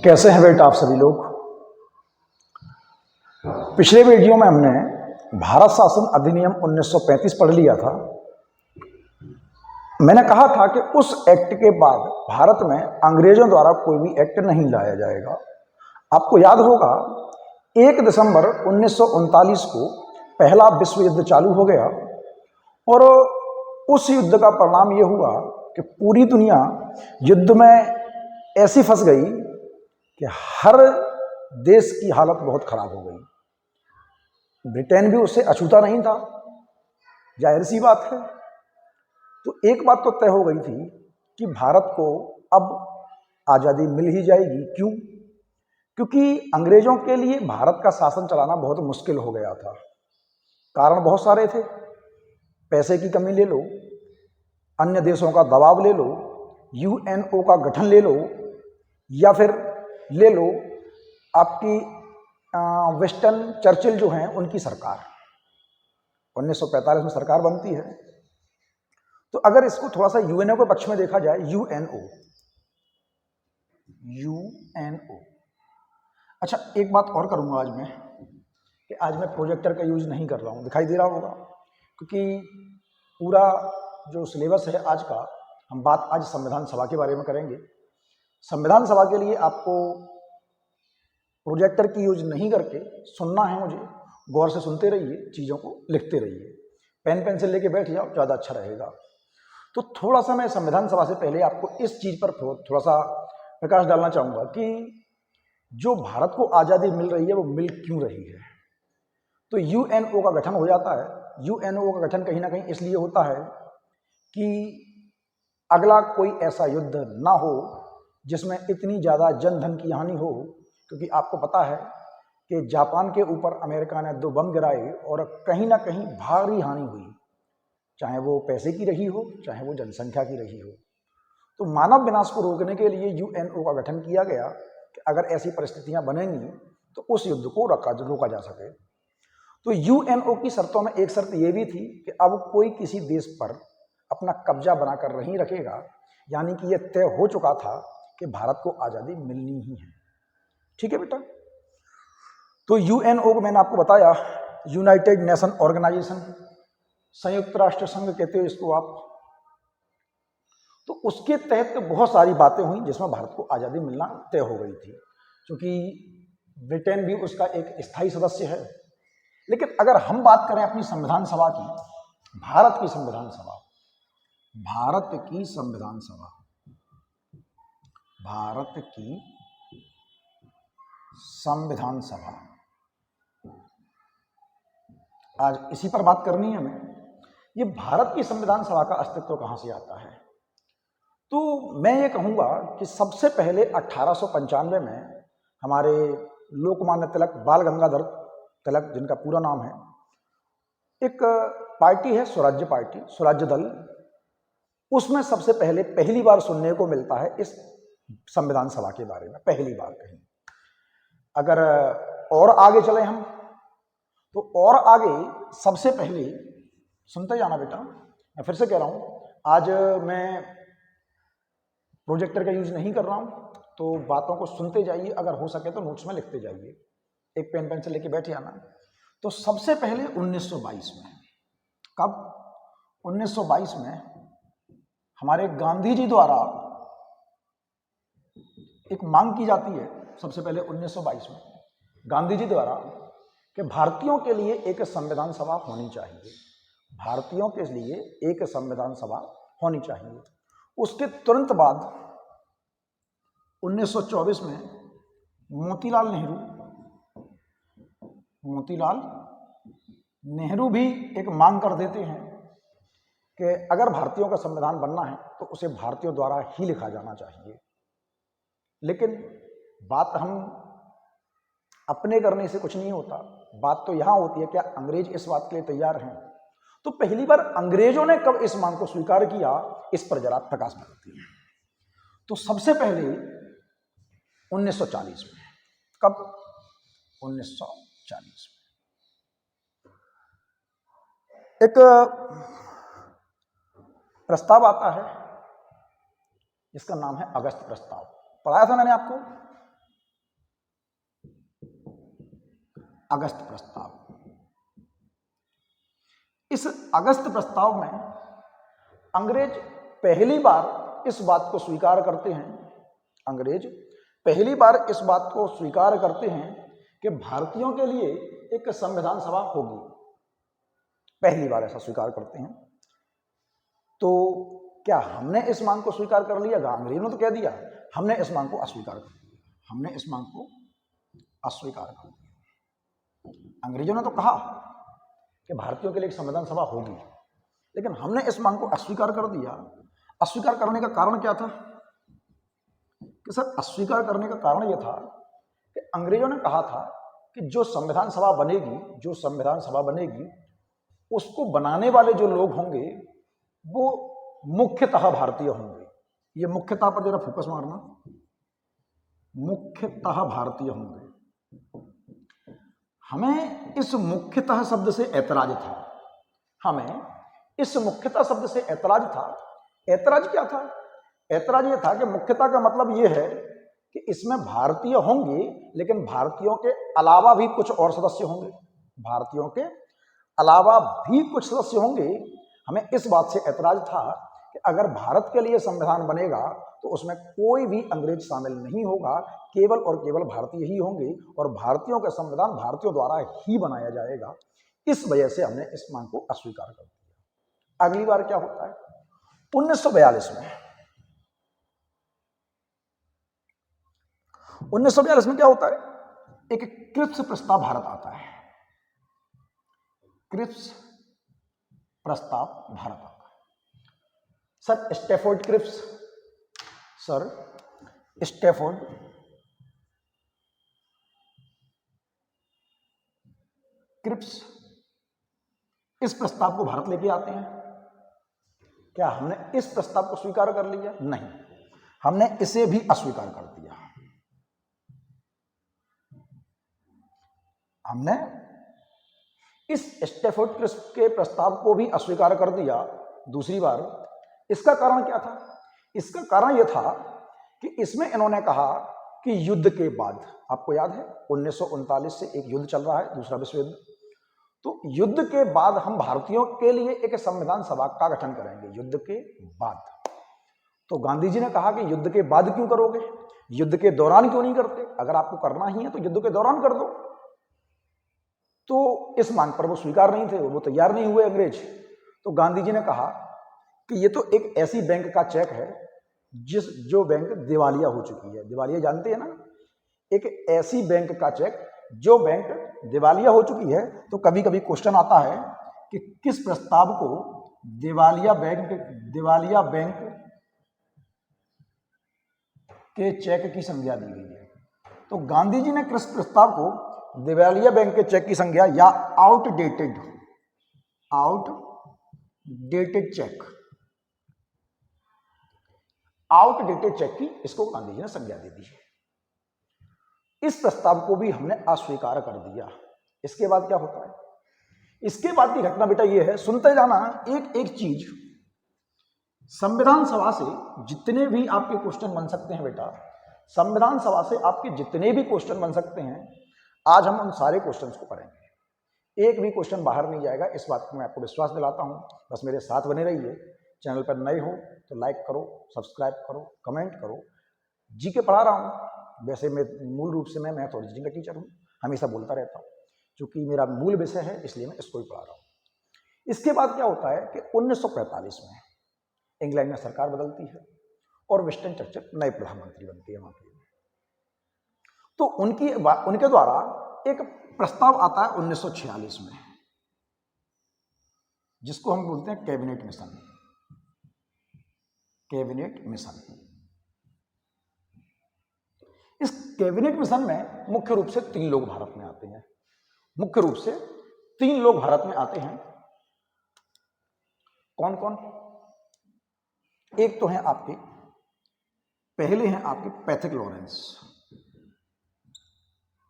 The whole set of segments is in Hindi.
कैसे हैं बेटा आप सभी लोग। पिछले वीडियो में हमने भारत शासन अधिनियम 1935 पढ़ लिया था। मैंने कहा था कि उस एक्ट के बाद भारत में अंग्रेजों द्वारा कोई भी एक्ट नहीं लाया जाएगा। आपको याद होगा 1 दिसंबर 1939 को पहला विश्व युद्ध चालू हो गया और उस युद्ध का परिणाम यह हुआ कि पूरी दुनिया युद्ध में ऐसी फंस गई कि हर देश की हालत बहुत खराब हो गई। ब्रिटेन भी उससे अछूता नहीं था, जाहिर सी बात है। तो एक बात तो तय हो गई थी कि भारत को अब आज़ादी मिल ही जाएगी। क्यों? क्योंकि अंग्रेजों के लिए भारत का शासन चलाना बहुत मुश्किल हो गया था। कारण बहुत सारे थे। पैसे की कमी ले लो, अन्य देशों का दबाव ले लो, यूएनओ का गठन ले लो, या फिर ले लो आपकी वेस्टर्न चर्चिल जो हैं उनकी सरकार 1945 में सरकार बनती है। तो अगर इसको थोड़ा सा यूएनओ के पक्ष में देखा जाए, यूएनओ अच्छा, एक बात और करूंगा आज मैं कि आज मैं प्रोजेक्टर का यूज नहीं कर रहा हूं। दिखाई दे रहा होगा, क्योंकि पूरा जो सिलेबस है आज का, हम बात आज संविधान सभा के बारे में करेंगे। संविधान सभा के लिए आपको प्रोजेक्टर की यूज नहीं करके सुनना है मुझे। गौर से सुनते रहिए, चीज़ों को लिखते रहिए, पेन पेंसिल लेके बैठ जाओ, ज़्यादा अच्छा रहेगा। तो थोड़ा सा मैं संविधान सभा से पहले आपको इस चीज़ पर थोड़ा सा प्रकाश डालना चाहूँगा कि जो भारत को आज़ादी मिल रही है वो मिल क्यों रही है। तो यूएनओ का गठन हो जाता है। यूएनओ का गठन कहीं ना कहीं इसलिए होता है कि अगला कोई ऐसा युद्ध ना हो जिसमें इतनी ज़्यादा जन धन की हानि हो। क्योंकि आपको पता है कि जापान के ऊपर अमेरिका ने 2 बम गिराए और कहीं ना कहीं भारी हानि हुई, चाहे वो पैसे की रही हो, चाहे वो जनसंख्या की रही हो। तो मानव विनाश को रोकने के लिए यूएनओ का गठन किया गया कि अगर ऐसी परिस्थितियां बनेंगी तो उस युद्ध को रोका जा सके। तो यूएनओ की शर्तों में एक शर्त यह भी थी कि अब कोई किसी देश पर अपना कब्जा बनाकर नहीं रखेगा, यानी कि यह तय हो चुका था कि भारत को आज़ादी मिलनी ही है। ठीक है बेटा। तो यूएनओ को मैंने आपको बताया, यूनाइटेड नेशन ऑर्गेनाइजेशन, संयुक्त राष्ट्र संघ कहते हो इसको आप। तो उसके तहत बहुत सारी बातें हुई जिसमें भारत को आज़ादी मिलना तय हो गई थी, क्योंकि ब्रिटेन भी उसका एक स्थायी सदस्य है। लेकिन अगर हम बात करें अपनी संविधान सभा की, भारत की संविधान सभा, भारत की संविधान सभा, भारत की संविधान सभा, आज इसी पर बात करनी है हमें। ये भारत की संविधान सभा का अस्तित्व कहां से आता है? तो मैं ये कहूंगा कि सबसे पहले 1895 में हमारे लोकमान्य तिलक, बाल गंगाधर तिलक जिनका पूरा नाम है, एक पार्टी है स्वराज्य पार्टी, स्वराज्य दल, उसमें सबसे पहले पहली बार सुनने को मिलता है इस संविधान सभा के बारे में, पहली बार कहीं। अगर और आगे चले हम तो और आगे सबसे पहले सुनते जाना बेटा। मैं फिर से कह रहा हूं, आज मैं प्रोजेक्टर का यूज नहीं कर रहा हूं, तो बातों को सुनते जाइए, अगर हो सके तो नोट्स में लिखते जाइए, एक पेन पेंसिल लेके बैठे आना। तो सबसे पहले 1922 में, कब? 1922 में हमारे गांधी जी द्वारा एक मांग की जाती है। सबसे पहले 1922 में गांधी जी द्वारा कि भारतीयों के लिए एक संविधान सभा होनी चाहिए, भारतीयों के लिए एक संविधान सभा होनी चाहिए। उसके तुरंत बाद 1924 में मोतीलाल नेहरू भी एक मांग कर देते हैं कि अगर भारतीयों का संविधान बनना है तो उसे भारतीयों द्वारा ही लिखा जाना चाहिए। लेकिन बात हम अपने करने से कुछ नहीं होता, बात तो यहां होती है क्या अंग्रेज इस बात के लिए तैयार हैं। तो पहली बार अंग्रेजों ने कब इस मांग को स्वीकार किया, इस पर जरा प्रकाश डालते हैं। तो सबसे पहले 1940 में, कब? 1940 में एक प्रस्ताव आता है जिसका नाम है अगस्त प्रस्ताव। पढ़ाया था मैंने आपको अगस्त प्रस्ताव। इस अगस्त प्रस्ताव में अंग्रेज पहली बार इस बात को स्वीकार करते हैं, अंग्रेज पहली बार इस बात को स्वीकार करते हैं कि भारतीयों के लिए एक संविधान सभा होगी। पहली बार ऐसा स्वीकार करते हैं। तो क्या हमने इस मांग को स्वीकार कर लिया? अंग्रेजों ने तो कह दिया, हमने इस मांग को अस्वीकार कर दिया, हमने इस मांग को अस्वीकार कर दिया। अंग्रेजों ने तो कहा कि भारतीयों के लिए एक संविधान सभा होगी, लेकिन हमने इस मांग को अस्वीकार कर दिया। अस्वीकार करने का कारण क्या था? कि सर, अस्वीकार करने का कारण यह था कि अंग्रेजों ने कहा था कि जो संविधान सभा बनेगी उसको बनाने वाले जो लोग होंगे वो मुख्यतः भारतीय होंगे। ये मुख्यतः पर जरा फोकस मारना, मुख्यतः भारतीय होंगे। हमें इस मुख्यतः शब्द से ऐतराज था, हमें इस मुख्यतः शब्द से ऐतराज था। ऐतराज क्या था? ऐतराज ये था कि मुख्यतः का मतलब ये है कि इसमें भारतीय होंगे, लेकिन भारतीयों के अलावा भी कुछ और सदस्य होंगे, भारतीयों के अलावा भी कुछ सदस्य होंगे। हमें इस बात से ऐतराज था कि अगर भारत के लिए संविधान बनेगा तो उसमें कोई भी अंग्रेज शामिल नहीं होगा, केवल और केवल भारतीय ही होंगे और भारतीयों का संविधान भारतीयों द्वारा ही बनाया जाएगा। इस वजह से हमने इस मांग को अस्वीकार कर दिया। अगली बार क्या होता है? 1942 में क्या होता है? एक क्रिप्स प्रस्ताव भारत आता है। क्रिप्स प्रस्ताव भारत आता है। Sir, Stafford Cripps, sir Stafford Cripps इस प्रस्ताव को भारत लेके आते हैं। क्या हमने इस प्रस्ताव को स्वीकार कर लिया? नहीं, हमने इसे भी अस्वीकार कर दिया। हमने इस स्टैफोर्ड क्रिप्स के प्रस्ताव को भी अस्वीकार कर दिया दूसरी बार। इसका कारण क्या था? इसका कारण यह था कि इसमें इन्होंने कहा कि युद्ध के बाद, आपको याद है 1939 से एक युद्ध चल रहा है, दूसरा विश्व युद्ध, तो युद्ध के बाद हम भारतीयों के लिए एक संविधान सभा का गठन करेंगे, युद्ध के बाद। तो गांधी जी ने कहा कि युद्ध के बाद क्यों करोगे, युद्ध के दौरान क्यों नहीं करते? अगर आपको करना ही है तो युद्ध के दौरान कर दो। तो इस मांग पर वो स्वीकार नहीं थे, वो तैयार नहीं हुए अंग्रेज। तो गांधी जी ने कहा कि ये तो एक ऐसी बैंक का चेक है जो बैंक दिवालिया हो चुकी है। दिवालिया जानते हैं ना? एक ऐसी बैंक का चेक जो बैंक दिवालिया हो चुकी है। तो कभी कभी क्वेश्चन आता है कि किस प्रस्ताव को दिवालिया बैंक के चेक की संज्ञा दी गई है? तो गांधी जी ने किस प्रस्ताव को दिवालिया बैंक के चेक की संज्ञा या आउटडेटेड चेक की इसको गांधी जी ने संज्ञा दे दी है। इस प्रस्ताव को भी हमने अस्वीकार कर दिया। इसके बाद क्या होता है? इसके बाद की घटना बेटा ये है, सुनते जाना एक एक चीज। संविधान सभा से जितने भी आपके क्वेश्चन बन सकते हैं बेटा, संविधान सभा से आपके जितने भी क्वेश्चन बन सकते हैं, आज हम उन सारे क्वेश्चंस को करेंगे। एक भी क्वेश्चन बाहर नहीं जाएगा, इस बात को मैं आपको विश्वास दिलाता हूं। बस मेरे साथ बने रहिए। चैनल पर नए हो तो लाइक करो, सब्सक्राइब करो, कमेंट करो। जीके पढ़ा रहा हूं, वैसे मैं मूल रूप से मैं मैथ और रीजनिंग का टीचर हूं, हमेशा बोलता रहता हूं। चूंकि मेरा मूल विषय है इसलिए मैं इसको ही पढ़ा रहा हूं। इसके बाद क्या होता है कि 1945 में इंग्लैंड में सरकार बदलती है और विंस्टन चर्चिल नए प्रधानमंत्री बनते हैं वहां के। तो उनके द्वारा एक प्रस्ताव आता है 1946 में, जिसको हम बोलते हैं कैबिनेट मिशन। कैबिनेट मिशन, इस कैबिनेट मिशन में मुख्य रूप से 3 लोग भारत में आते हैं। मुख्य रूप से 3 लोग भारत में आते हैं। कौन कौन? एक तो हैं आपके, पहले हैं आपके पैथिक लॉरेंस।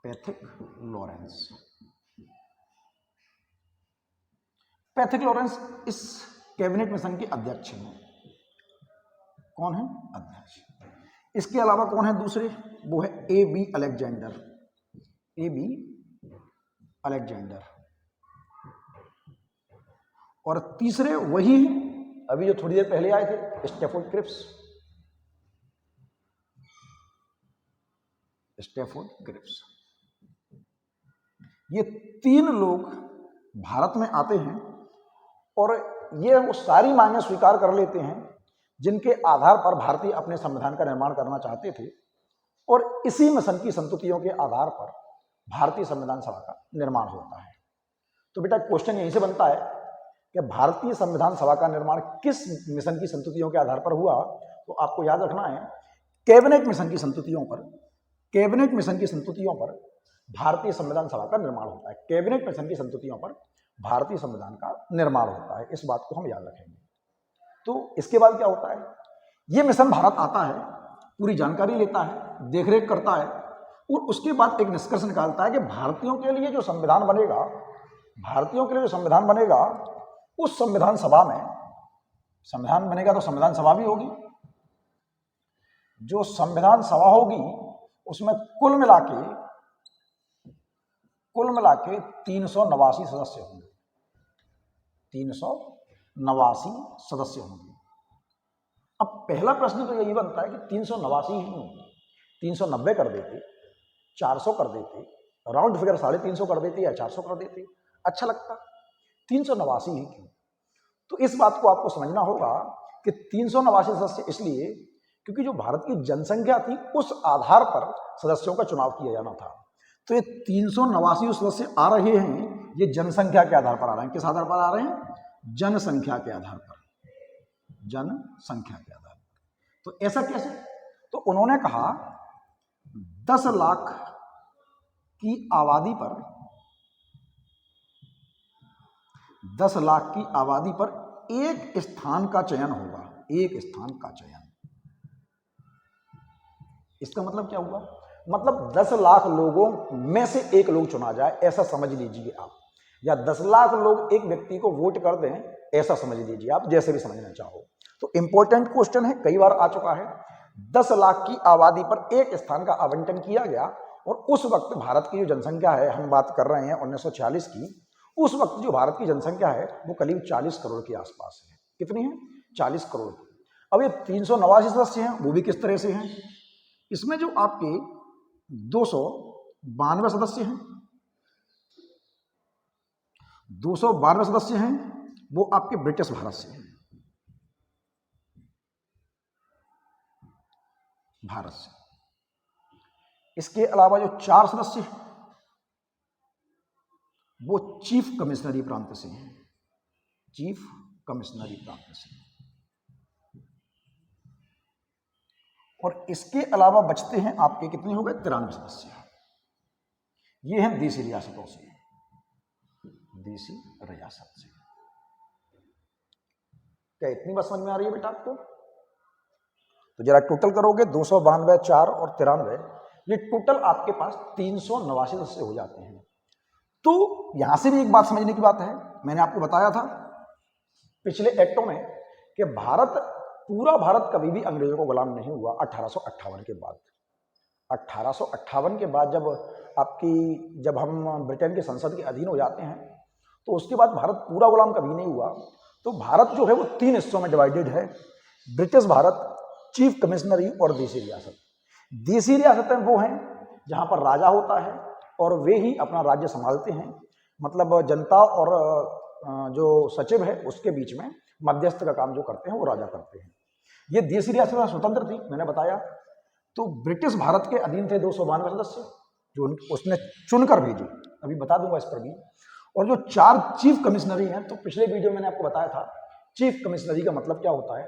पैथिक लॉरेंस इस कैबिनेट मिशन के अध्यक्ष हैं। कौन है? अध्यक्ष। इसके अलावा कौन है दूसरे? वो है ए बी अलेक्जेंडर। अलेक्जेंडर। और तीसरे वही हैं अभी जो थोड़ी देर पहले आए थे, स्टेफोर्ड क्रिप्स। Stafford Cripps. ये 3 लोग भारत में आते हैं और ये वो सारी मांगें स्वीकार कर लेते हैं जिनके आधार पर भारतीय अपने संविधान का निर्माण करना चाहते थे, और इसी मिशन की संतुतियों के आधार पर भारतीय संविधान सभा का निर्माण होता है। तो बेटा क्वेश्चन यहीं से बनता है कि भारतीय संविधान सभा का निर्माण किस मिशन की संतुतियों के आधार पर हुआ। तो आपको याद रखना है, कैबिनेट मिशन की संतुतियों पर, कैबिनेट मिशन की संतुतियों पर भारतीय संविधान सभा का निर्माण होता है। कैबिनेट मिशन की संतुतियों पर भारतीय संविधान का निर्माण होता है, इस बात को हम याद रखेंगे। तो इसके बाद क्या होता है, ये मिशन भारत आता है, पूरी जानकारी लेता है, देखरेख करता है, और उसके बाद एक निष्कर्ष निकालता है कि भारतीयों के लिए जो संविधान बनेगा, भारतीयों के लिए जो संविधान बनेगा, उस संविधान सभा में, संविधान बनेगा तो संविधान सभा भी होगी, जो संविधान सभा होगी उसमें कुल मिला के 389 सदस्य होंगे। 389 सदस्य होंगे। अब पहला प्रश्न तो यही बनता है कि 389 ही क्यों? 390 कर देते, 400 कर देते, राउंड फिगर 350 कर देते या 400 कर देते, अच्छा लगता। 389 ही क्यों? तो इस बात को आपको समझना होगा कि 389 सदस्य इसलिए क्योंकि जो भारत की जनसंख्या थी उस आधार पर सदस्यों का चुनाव किया जाना था। तो ये 389 सदस्य आ रहे हैं, ये जनसंख्या के आधार पर आ रहे हैं। किस आधार पर आ रहे हैं? जनसंख्या के आधार पर, जनसंख्या के आधार पर। तो ऐसा कैसे? तो उन्होंने कहा 10 लाख की आबादी पर, 10 लाख की आबादी पर एक स्थान का चयन होगा, एक स्थान का चयन। इसका मतलब क्या हुआ? मतलब 10 लाख लोगों में से एक लोग चुना जाए, ऐसा समझ लीजिए आप, या 10 लाख लोग एक व्यक्ति को वोट कर दें, ऐसा समझ लीजिए आप, जैसे भी समझना चाहो। तो इंपॉर्टेंट क्वेश्चन है, कई बार आ चुका है। 10 लाख की आबादी पर एक स्थान का आवंटन किया गया, और उस वक्त भारत की जो जनसंख्या है, हम बात कर रहे हैं 1946 की, उस वक्त जो भारत की जनसंख्या है वो करीब 40 करोड़ के आसपास है। कितनी है? 40 करोड़। अब ये 389 सदस्य हैं, वो भी किस तरह से हैं? इसमें जो आपके 292 सदस्य हैं, 292 सदस्य हैं, वो आपके ब्रिटिश भारत से हैं, भारत से। इसके अलावा जो 4 सदस्य हैं वो चीफ कमिश्नरी प्रांत से हैं, चीफ कमिश्नरी प्रांत से। और इसके अलावा बचते हैं आपके कितने हो गए? 93 सदस्य। ये हैं देसी रियासतों से, देसी रियासत से। क्या इतनी बात समझ में आ रही है बेटा आपको? तो जरा टोटल करोगे 292, 4 और 93, ये टोटल आपके पास 389 सदस्य हो जाते हैं। तो यहां से भी एक बात समझने की बात है, मैंने आपको बताया था पिछले एक्टों में कि पूरा भारत कभी भी अंग्रेजों को गुलाम नहीं हुआ 1858 के बाद। 1858 के बाद जब हम ब्रिटेन के संसद के अधीन हो जाते हैं, तो उसके बाद भारत पूरा गुलाम कभी नहीं हुआ। तो भारत जो है वो 3 हिस्सों में डिवाइडेड है, ब्रिटिश भारत, चीफ कमिश्नरी और देसी रियासत। देसी रियासतें वो हैं जहां पर राजा होता है और वे ही अपना राज्य संभालते हैं, मतलब जनता और जो सचिव है उसके बीच में मध्यस्थ का काम जो करते हैं वो राजा करते हैं। ये देसी रियासतें स्वतंत्र थी, मैंने बताया। तो ब्रिटिश भारत के अधीन थे 292 सदस्य जो उसने चुनकर भेजे, अभी बता दूंगा इस पर भी। और जो 4 चीफ कमिश्नरी हैं, तो पिछले वीडियो मैंने आपको बताया था चीफ कमिश्नरी का मतलब क्या होता है।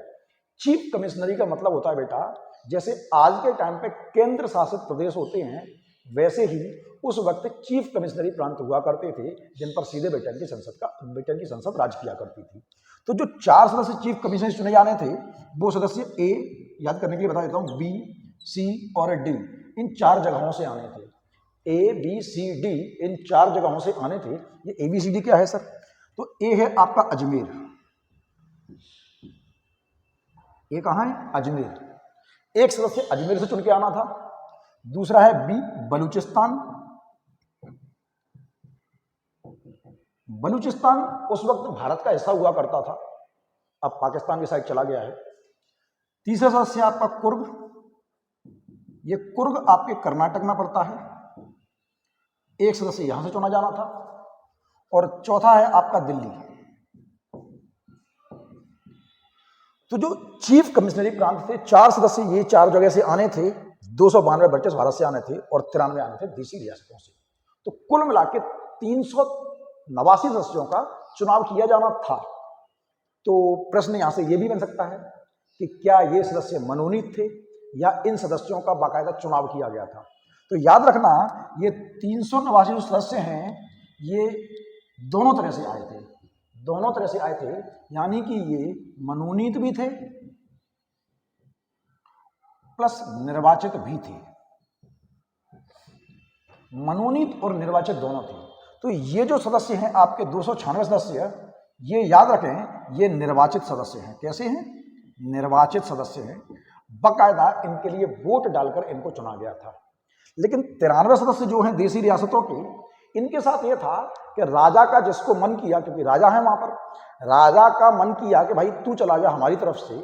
चीफ कमिश्नरी का मतलब होता है बेटा, जैसे आज के टाइम पे केंद्र शासित प्रदेश होते हैं, वैसे ही उस वक्त चीफ कमिश्नरी प्रांत हुआ करते थे जिन पर सीधे ब्रिटेन की संसद राज किया करती थी। तो जो 4 सदस्य चीफ कमिश्नरी चुने जाने थे, वो सदस्य ए, याद करने के लिए बता देता हूं, बी, सी और डी, इन 4 जगहों से आने थे। ए, बी, सी, डी, इन 4 जगहों से आने थे। ये ABCD क्या है सर? तो ए है आपका अजमेर, ये कहां है? अजमेर। एक सदस्य अजमेर से चुन के आना था। दूसरा है बी, बलूचिस्तान, बलूचिस्तान उस वक्त भारत का हिस्सा हुआ करता था, अब पाकिस्तान की साइड चला गया है। तीसरा सदस्य आपका कुर्ग, ये कुर्ग आपके कर्नाटक में पड़ता है, एक सदस्य यहां से चुना जाना था। और चौथा है आपका दिल्ली। तो जो चीफ कमिश्नरी प्रांत थे, 4 सदस्य ये 4 जगह से आने थे, 292 वर्चस्व भारत से आने थे और 93 आने थे देशी रियासतों से। तो कुल मिला के 389 सदस्यों का चुनाव किया जाना था। तो प्रश्न यहां से यह भी बन सकता है कि क्या ये सदस्य मनोनीत थे या इन सदस्यों का बाकायदा चुनाव किया गया था। तो याद रखना, ये 389 जो सदस्य हैं ये दोनों तरह से आए थे, दोनों तरह से आए थे, यानी कि ये मनोनीत भी थे प्लस निर्वाचित भी थे। मनोनीत और निर्वाचित दोनों थे। तो ये जो सदस्य हैं आपके 296 सदस्य, ये याद रखें ये निर्वाचित सदस्य हैं। कैसे हैं? निर्वाचित सदस्य हैं, बाकायदा इनके लिए वोट डालकर इनको चुना गया था। लेकिन 93 सदस्य जो हैं देशी रियासतों के, इनके साथ ये था कि राजा का जिसको मन किया, क्योंकि राजा है वहां पर, राजा का मन किया कि भाई तू चला जा हमारी तरफ से,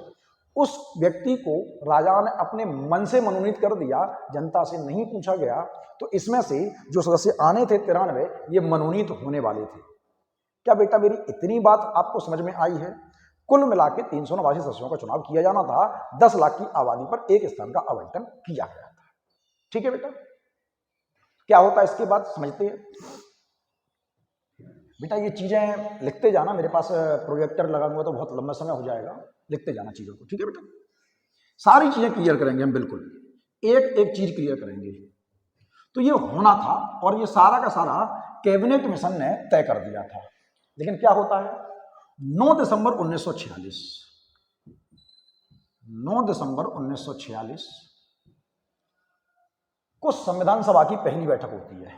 उस व्यक्ति को राजा ने अपने मन से मनोनीत कर दिया, जनता से नहीं पूछा गया। तो इसमें से जो सदस्य आने थे 93, ये मनोनीत होने वाले थे। क्या बेटा मेरी इतनी बात आपको समझ में आई है? कुल मिला के 389 सदस्यों का चुनाव किया जाना था, 10 लाख की आबादी पर एक स्थान का आवंटन किया गया था। ठीक है बेटा, क्या होता है इसके बाद समझते हैं। बेटा ये चीजें लिखते जाना, मेरे पास प्रोजेक्टर लगा हुआ तो बहुत लंबा समय हो जाएगा, लिखते जाना चीजों को। ठीक है बेटा, सारी चीजें क्लियर करेंगे हम, बिल्कुल एक एक चीज क्लियर करेंगे। तो ये होना था और ये सारा का सारा कैबिनेट मिशन ने तय कर दिया था। लेकिन क्या होता है, 9 दिसंबर 1946, 9 दिसंबर 1946 को संविधान सभा की पहली बैठक होती है।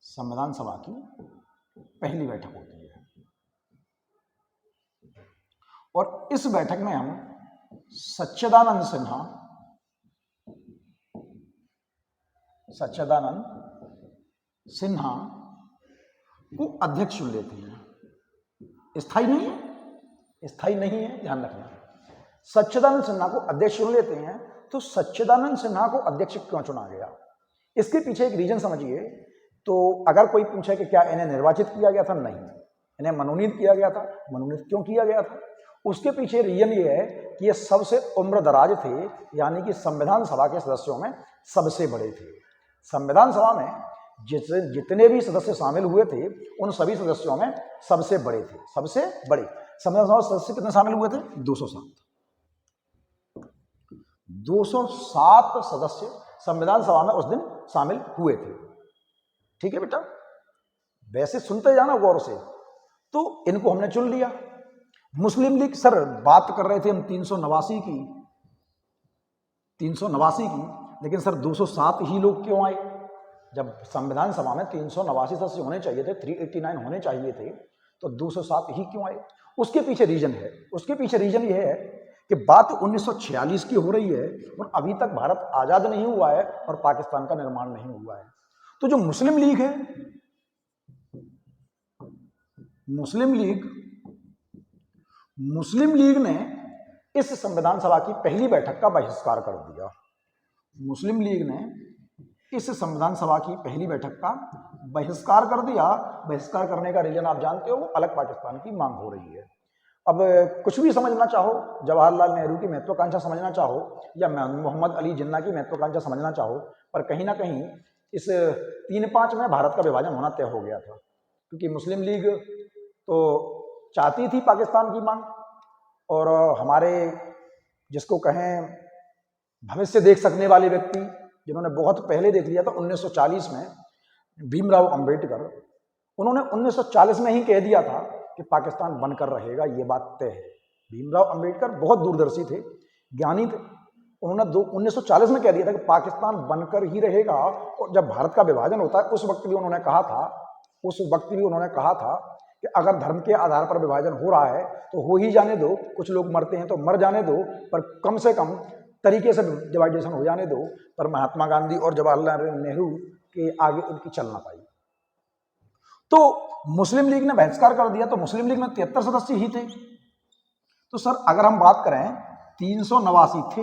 संविधान सभा की पहली बैठक होती है और इस बैठक में हम सच्चिदानंद सिन्हा को अध्यक्ष चुन लेते हैं। स्थायी नहीं है, स्थायी नहीं है, ध्यान रखना। सच्चिदानंद सिन्हा को अध्यक्ष चुन लेते हैं। तो सच्चिदानंद सिन्हा को अध्यक्ष क्यों चुना गया, इसके पीछे एक रीजन समझिए। तो अगर कोई पूछे कि क्या इन्हें निर्वाचित किया गया था, नहीं, इन्हें मनोनीत किया गया था। मनोनीत क्यों किया गया था, उसके पीछे रीजन ये है कि ये सबसे उम्रदराज थे, यानी कि संविधान सभा के सदस्यों में सबसे बड़े थे। संविधान सभा में जितने भी सदस्य शामिल हुए थे, उन सभी सदस्यों में सबसे बड़े थे, सबसे बड़े। संविधान सभा सदस्य कितने शामिल हुए थे? 207 सदस्य संविधान सभा में उस दिन शामिल हुए थे। ठीक है बेटा, वैसे सुनते जाना गौर से। तो इनको हमने चुन लिया। मुस्लिम लीग, सर बात कर रहे थे हम 389 की, लेकिन सर 207 ही लोग क्यों आए? जब संविधान सभा में 389 सदस्य होने चाहिए थे, 389 होने चाहिए थे, तो 207 ही क्यों आए? उसके पीछे रीजन है, उसके पीछे रीजन ये है कि बात 1946 की हो रही है और अभी तक भारत आजाद नहीं हुआ है और पाकिस्तान का निर्माण नहीं हुआ है। तो जो मुस्लिम लीग है, मुस्लिम लीग ने इस संविधान सभा की पहली बैठक का बहिष्कार कर दिया। मुस्लिम लीग ने इस संविधान सभा की पहली बैठक का बहिष्कार कर दिया। बहिष्कार करने का रीजन आप जानते हो, अलग पाकिस्तान की मांग हो रही है। अब कुछ भी समझना चाहो, जवाहरलाल नेहरू की महत्वाकांक्षा समझना चाहो या मोहम्मद अली जिन्ना की महत्वाकांक्षा समझना चाहो, पर कहीं ना कहीं इस 3-5 में भारत का विभाजन होना तय हो गया था। क्योंकि मुस्लिम लीग तो चाहती थी पाकिस्तान की मांग, और हमारे जिसको कहें भविष्य देख सकने वाले व्यक्ति, जिन्होंने बहुत पहले देख लिया था 1940 में, भीमराव अंबेडकर, उन्होंने 1940 में ही कह दिया था कि पाकिस्तान बनकर रहेगा, ये बात तय है। भीमराव अंबेडकर बहुत दूरदर्शी थे, ज्ञानी थे। उन्होंने 1940 में कह दिया था कि पाकिस्तान बनकर ही रहेगा। और जब भारत का विभाजन होता है उस वक्त भी उन्होंने कहा था कि अगर धर्म के आधार पर विभाजन हो रहा है तो हो ही जाने दो, कुछ लोग मरते हैं तो मर जाने दो, पर कम से कम तरीके से डिवाइडेशन हो जाने दो। पर महात्मा गांधी और जवाहरलाल नेहरू के आगे उनकी चल ना पाई। तो मुस्लिम लीग ने बहिष्कार कर दिया, तो मुस्लिम लीग में 73 सदस्य ही थे। तो सर अगर हम बात करें 389 थे,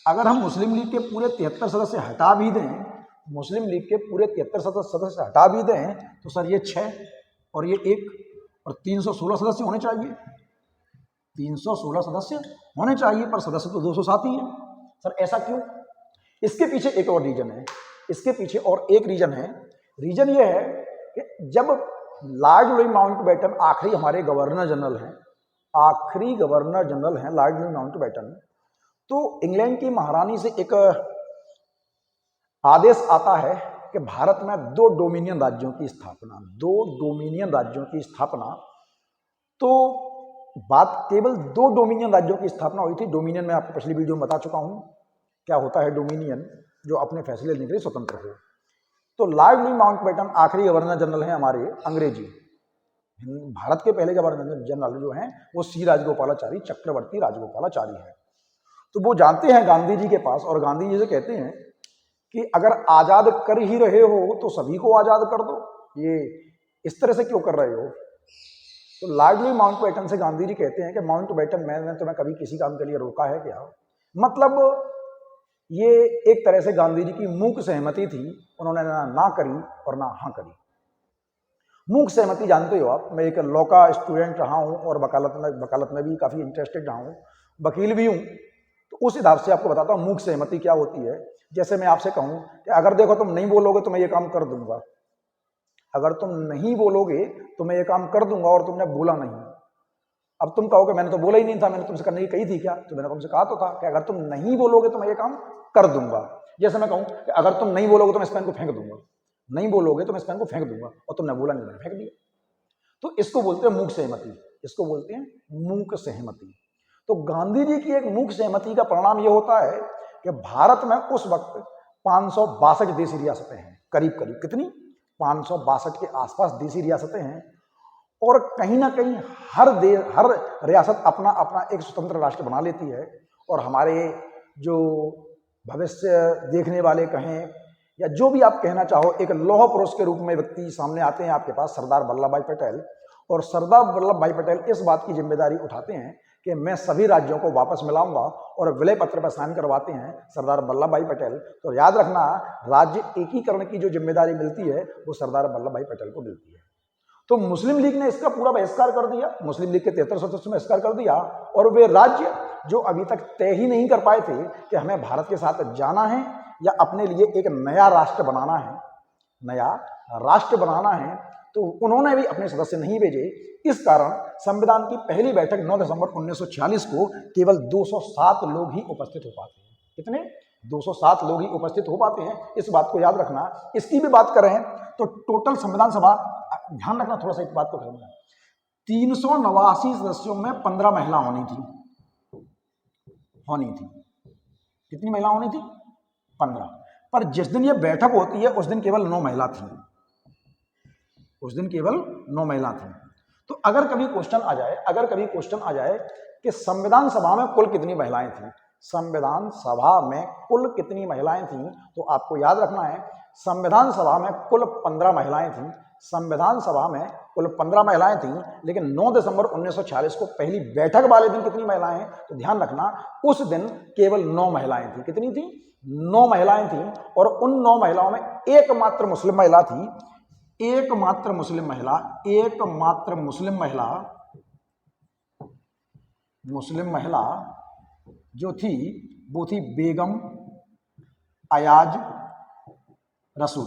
अगर हम मुस्लिम लीग के पूरे 73 सदस्य हटा भी दें, मुस्लिम लीग के पूरे 73 सदस्य हटा भी दें, तो सर ये 6 और ये 1 और 316 सदस्य होने चाहिए। 316 सदस्य होने चाहिए, पर सदस्य तो 207 ही है। सर ऐसा क्यों? इसके पीछे एक और रीजन है, इसके पीछे और एक रीजन है। रीजन ये है कि जब लॉर्ड लुई माउंटबेटन आखिरी हमारे गवर्नर जनरल हैं, आखिरी गवर्नर जनरल हैं लॉर्ड लुई माउंटबेटन, तो इंग्लैंड की महारानी से एक आदेश आता है कि भारत में 2 डोमिनियन राज्यों की स्थापना, 2 डोमिनियन राज्यों की स्थापना। तो बात केवल 2 डोमिनियन राज्यों की स्थापना हुई थी। डोमिनियन मैं आपको पिछली वीडियो में बता चुका हूं क्या होता है डोमिनियन, जो अपने फैसले लेने के लिए स्वतंत्र हो। तो लॉर्ड लुई माउंटबेटन आखिरी गवर्नर जनरल हैं हमारे अंग्रेजी। भारत के पहले गवर्नर जनरल जो हैं वो सी राजगोपालाचारी, चक्रवर्ती राजगोपालाचारी है। तो वो जानते हैं गांधी जी के पास, और गांधी जी से कहते हैं कि अगर आज़ाद कर ही रहे हो तो सभी को आज़ाद कर दो, ये इस तरह से क्यों कर रहे हो। तो लॉर्ड लुई माउंटबेटन से गांधी जी कहते हैं कि माउंटबेटन, मैंने तुम्हें कभी किसी काम के लिए रोका है क्या? मतलब ये एक तरह से गांधी जी की मूक सहमति थी, उन्होंने ना करी और ना हाँ करी। मूक सहमति जानते हो आप, मैं एक लॉ का स्टूडेंट रहा हूँ और वकालत में भी काफ़ी इंटरेस्टेड रहा हूँ, वकील भी हूँ। तो उस हिसाब से आपको बताता हूँ मूक सहमति क्या होती है। जैसे मैं आपसे कहूँ कि अगर देखो तुम नहीं बोलोगे तो मैं ये काम कर दूंगा, अगर तुम नहीं बोलोगे तो मैं ये काम कर दूंगा, और तुमने बोला नहीं। अब तुम कहोगे मैंने तो बोला ही नहीं था, मैंने तुमसे करने की कही थी क्या? तो मैंने तुमसे कहा तो था कि अगर तुम नहीं बोलोगे तो मैं ये काम कर दूंगा। जैसे मैं कहूँ कि अगर तुम नहीं बोलोगे तो मैं इस पेन को फेंक दूंगा, नहीं बोलोगे तो मैं इस पेन को फेंक दूंगा, और तुमने बोला नहीं, मैंने फेंक दिया। तो इसको बोलते हैं मूक सहमति, इसको बोलते हैं मूक सहमति। तो गांधी जी की एक मूक सहमति का परिणाम यह होता है कि भारत में उस वक्त 562 देसी रियासतें हैं, करीब करीब कितनी, 562 के आसपास देसी रियासतें हैं। और कहीं ना कहीं हर रियासत अपना अपना एक स्वतंत्र राष्ट्र बना लेती है। और हमारे जो भविष्य देखने वाले कहें या जो भी आप कहना चाहो, एक लौह पुरुष के रूप में व्यक्ति सामने आते हैं आपके पास, सरदार वल्लभ भाई पटेल। और सरदार वल्लभ भाई पटेल इस बात की जिम्मेदारी उठाते हैं कि मैं सभी राज्यों को वापस मिलाऊंगा, और विलय पत्र पर साइन करवाते हैं सरदार वल्लभ भाई पटेल। तो याद रखना, राज्य एकीकरण की जो जिम्मेदारी मिलती है वो सरदार वल्लभ भाई पटेल को मिलती है। तो मुस्लिम लीग ने इसका पूरा बहिष्कार कर दिया, मुस्लिम लीग के 73 सदस्यों में बहिष्कार कर दिया। और वे राज्य जो अभी तक तय ही नहीं कर पाए थे कि हमें भारत के साथ जाना है या अपने लिए एक नया राष्ट्र बनाना है, नया राष्ट्र बनाना है, तो उन्होंने भी अपने सदस्य नहीं भेजे। इस कारण संविधान की पहली बैठक 9 दिसंबर 1946 को केवल 207 लोग ही उपस्थित हो पाते हैं। कितने? 207 लोग ही उपस्थित हो पाते हैं, इस बात को याद रखना। इसकी भी बात करें तो टोटल संविधान सभा, ध्यान रखना थोड़ा सा इस बात को, 389 सदस्यों में 15 महिला होनी थी। कितनी महिला होनी थी? 15। पर जिस दिन ये बैठक होती है उस दिन केवल 9 महिला थी, उस दिन केवल 9 महिला थी। तो अगर कभी क्वेश्चन आ जाए कि संविधान सभा में कुल कितनी महिलाएं थी, संविधान सभा में कुल कितनी महिलाएं थी, तो आपको याद रखना है संविधान सभा में कुल 15 महिलाएं थी। संविधान सभा में कुल 15 महिलाएं थीं, लेकिन 9 दिसंबर 1946 को पहली बैठक वाले दिन कितनी महिलाएं हैं, तो ध्यान रखना उस दिन केवल 9 महिलाएं थी। कितनी थी? 9 महिलाएं थीं। और उन 9 महिलाओं में एकमात्र मुस्लिम महिला थी, एकमात्र मुस्लिम महिला जो थी वो थी बेगम अयाज रसूल।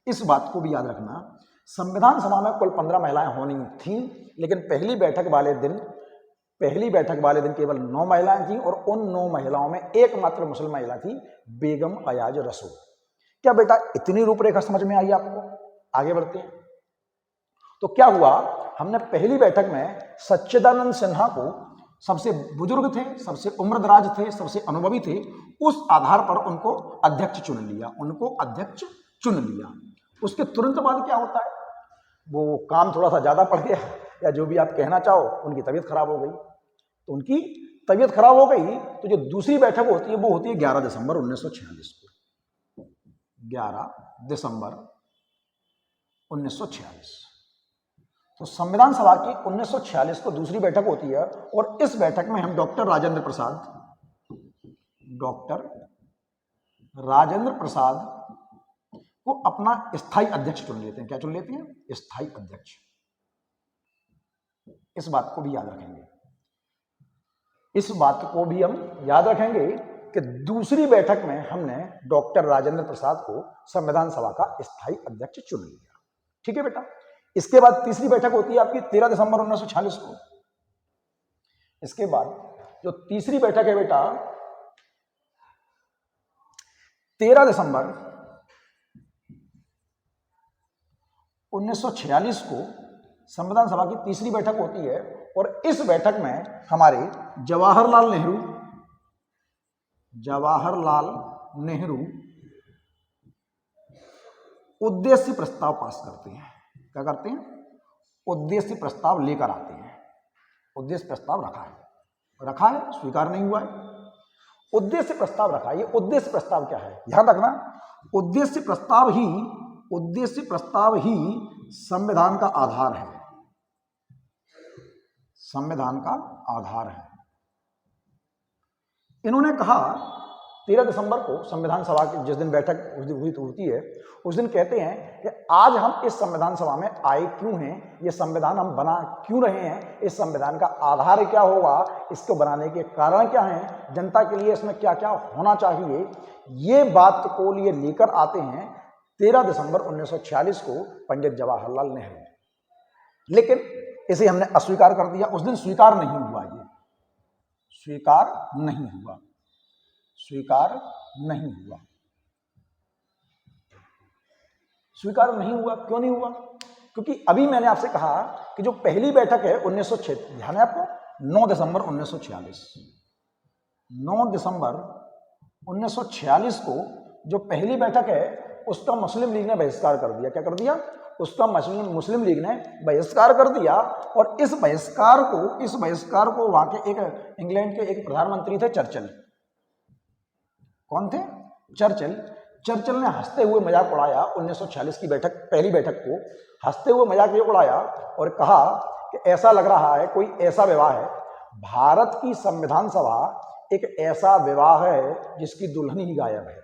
इस बात को भी याद रखना, संविधान सभा में कुल 15 महिलाएं होनी थीं, लेकिन पहली बैठक वाले दिन केवल 9 महिलाएं थीं, और उन 9 महिलाओं में एकमात्र मुस्लिम महिला थी बेगम अयाज रसूल। क्या बेटा इतनी रूपरेखा समझ में आई आपको? आगे बढ़ते हैं। तो क्या हुआ, हमने पहली बैठक में सच्चिदानंद सिन्हा को, सबसे बुजुर्ग थे, सबसे उम्रदराज थे, सबसे अनुभवी थे, उस आधार पर उनको अध्यक्ष चुन लिया। उसके तुरंत बाद क्या होता है, वो काम थोड़ा सा ज्यादा पड़ गया, या जो भी आप कहना चाहो, उनकी तबीयत खराब हो गई। तो उनकी तबीयत खराब हो गई, तो जो दूसरी बैठक होती है वो होती है 11 दिसंबर 1946 को। 11 दिसंबर 1946। तो संविधान सभा की 1946 को दूसरी बैठक होती है और इस बैठक में हम डॉक्टर राजेंद्र प्रसाद को अपना स्थायी अध्यक्ष चुन लेते हैं। क्या चुन लेते हैं? स्थायी अध्यक्ष। इस बात को भी याद रखेंगे, इस बात को भी हम याद रखेंगे कि दूसरी बैठक में हमने डॉक्टर राजेंद्र प्रसाद को संविधान सभा का स्थायी अध्यक्ष चुन लिया। ठीक है बेटा। इसके बाद तीसरी बैठक होती है आपकी 13 दिसंबर 1946 को। इसके बाद जो तीसरी बैठक है बेटा 13 दिसंबर 1946 को संविधान सभा की तीसरी बैठक होती है और इस बैठक में हमारे जवाहरलाल नेहरू उद्देश्य प्रस्ताव पास करते हैं। क्या करते हैं? उद्देश्य प्रस्ताव लेकर आते हैं। उद्देश्य प्रस्ताव रखा है, स्वीकार नहीं हुआ है। उद्देश्य प्रस्ताव रखा है। ये उद्देश्य प्रस्ताव क्या है? ध्यान रखना, उद्देश्य प्रस्ताव ही संविधान का आधार है। संविधान का आधार है। इन्होंने कहा 13 दिसंबर को संविधान सभा की जिस दिन बैठक होती है उस दिन कहते हैं कि आज हम इस संविधान सभा में आए क्यों हैं, ये संविधान हम बना क्यों रहे हैं, इस संविधान का आधार क्या होगा, इसको बनाने के कारण क्या हैं, जनता के लिए इसमें क्या क्या होना चाहिए, ये बात को लिए लेकर आते हैं 13 दिसंबर 1946 को पंडित जवाहरलाल नेहरू। लेकिन इसे हमने अस्वीकार कर दिया। उस दिन स्वीकार नहीं हुआ, ये स्वीकार नहीं हुआ। क्यों नहीं हुआ? क्योंकि अभी मैंने आपसे कहा कि जो पहली बैठक है 1906, ध्यान है आपको, 9 दिसंबर 1946, 9 दिसंबर 1946 को जो पहली बैठक है उसका मुस्लिम लीग ने बहिष्कार कर दिया। क्या कर दिया? उसका मुस्लिम लीग ने बहिष्कार कर दिया। और इस बहिष्कार को वहां के एक इंग्लैंड के एक प्रधानमंत्री थे चर्चिल। कौन थे? चर्चिल ने हंसते हुए मजाक उड़ाया 1946 की पहली बैठक को हंसते हुए मजाक ये उड़ाया और कहा कि ऐसा लग रहा है कोई ऐसा विवाह है, भारत की संविधान सभा एक ऐसा विवाह है जिसकी दुल्हन ही गायब है।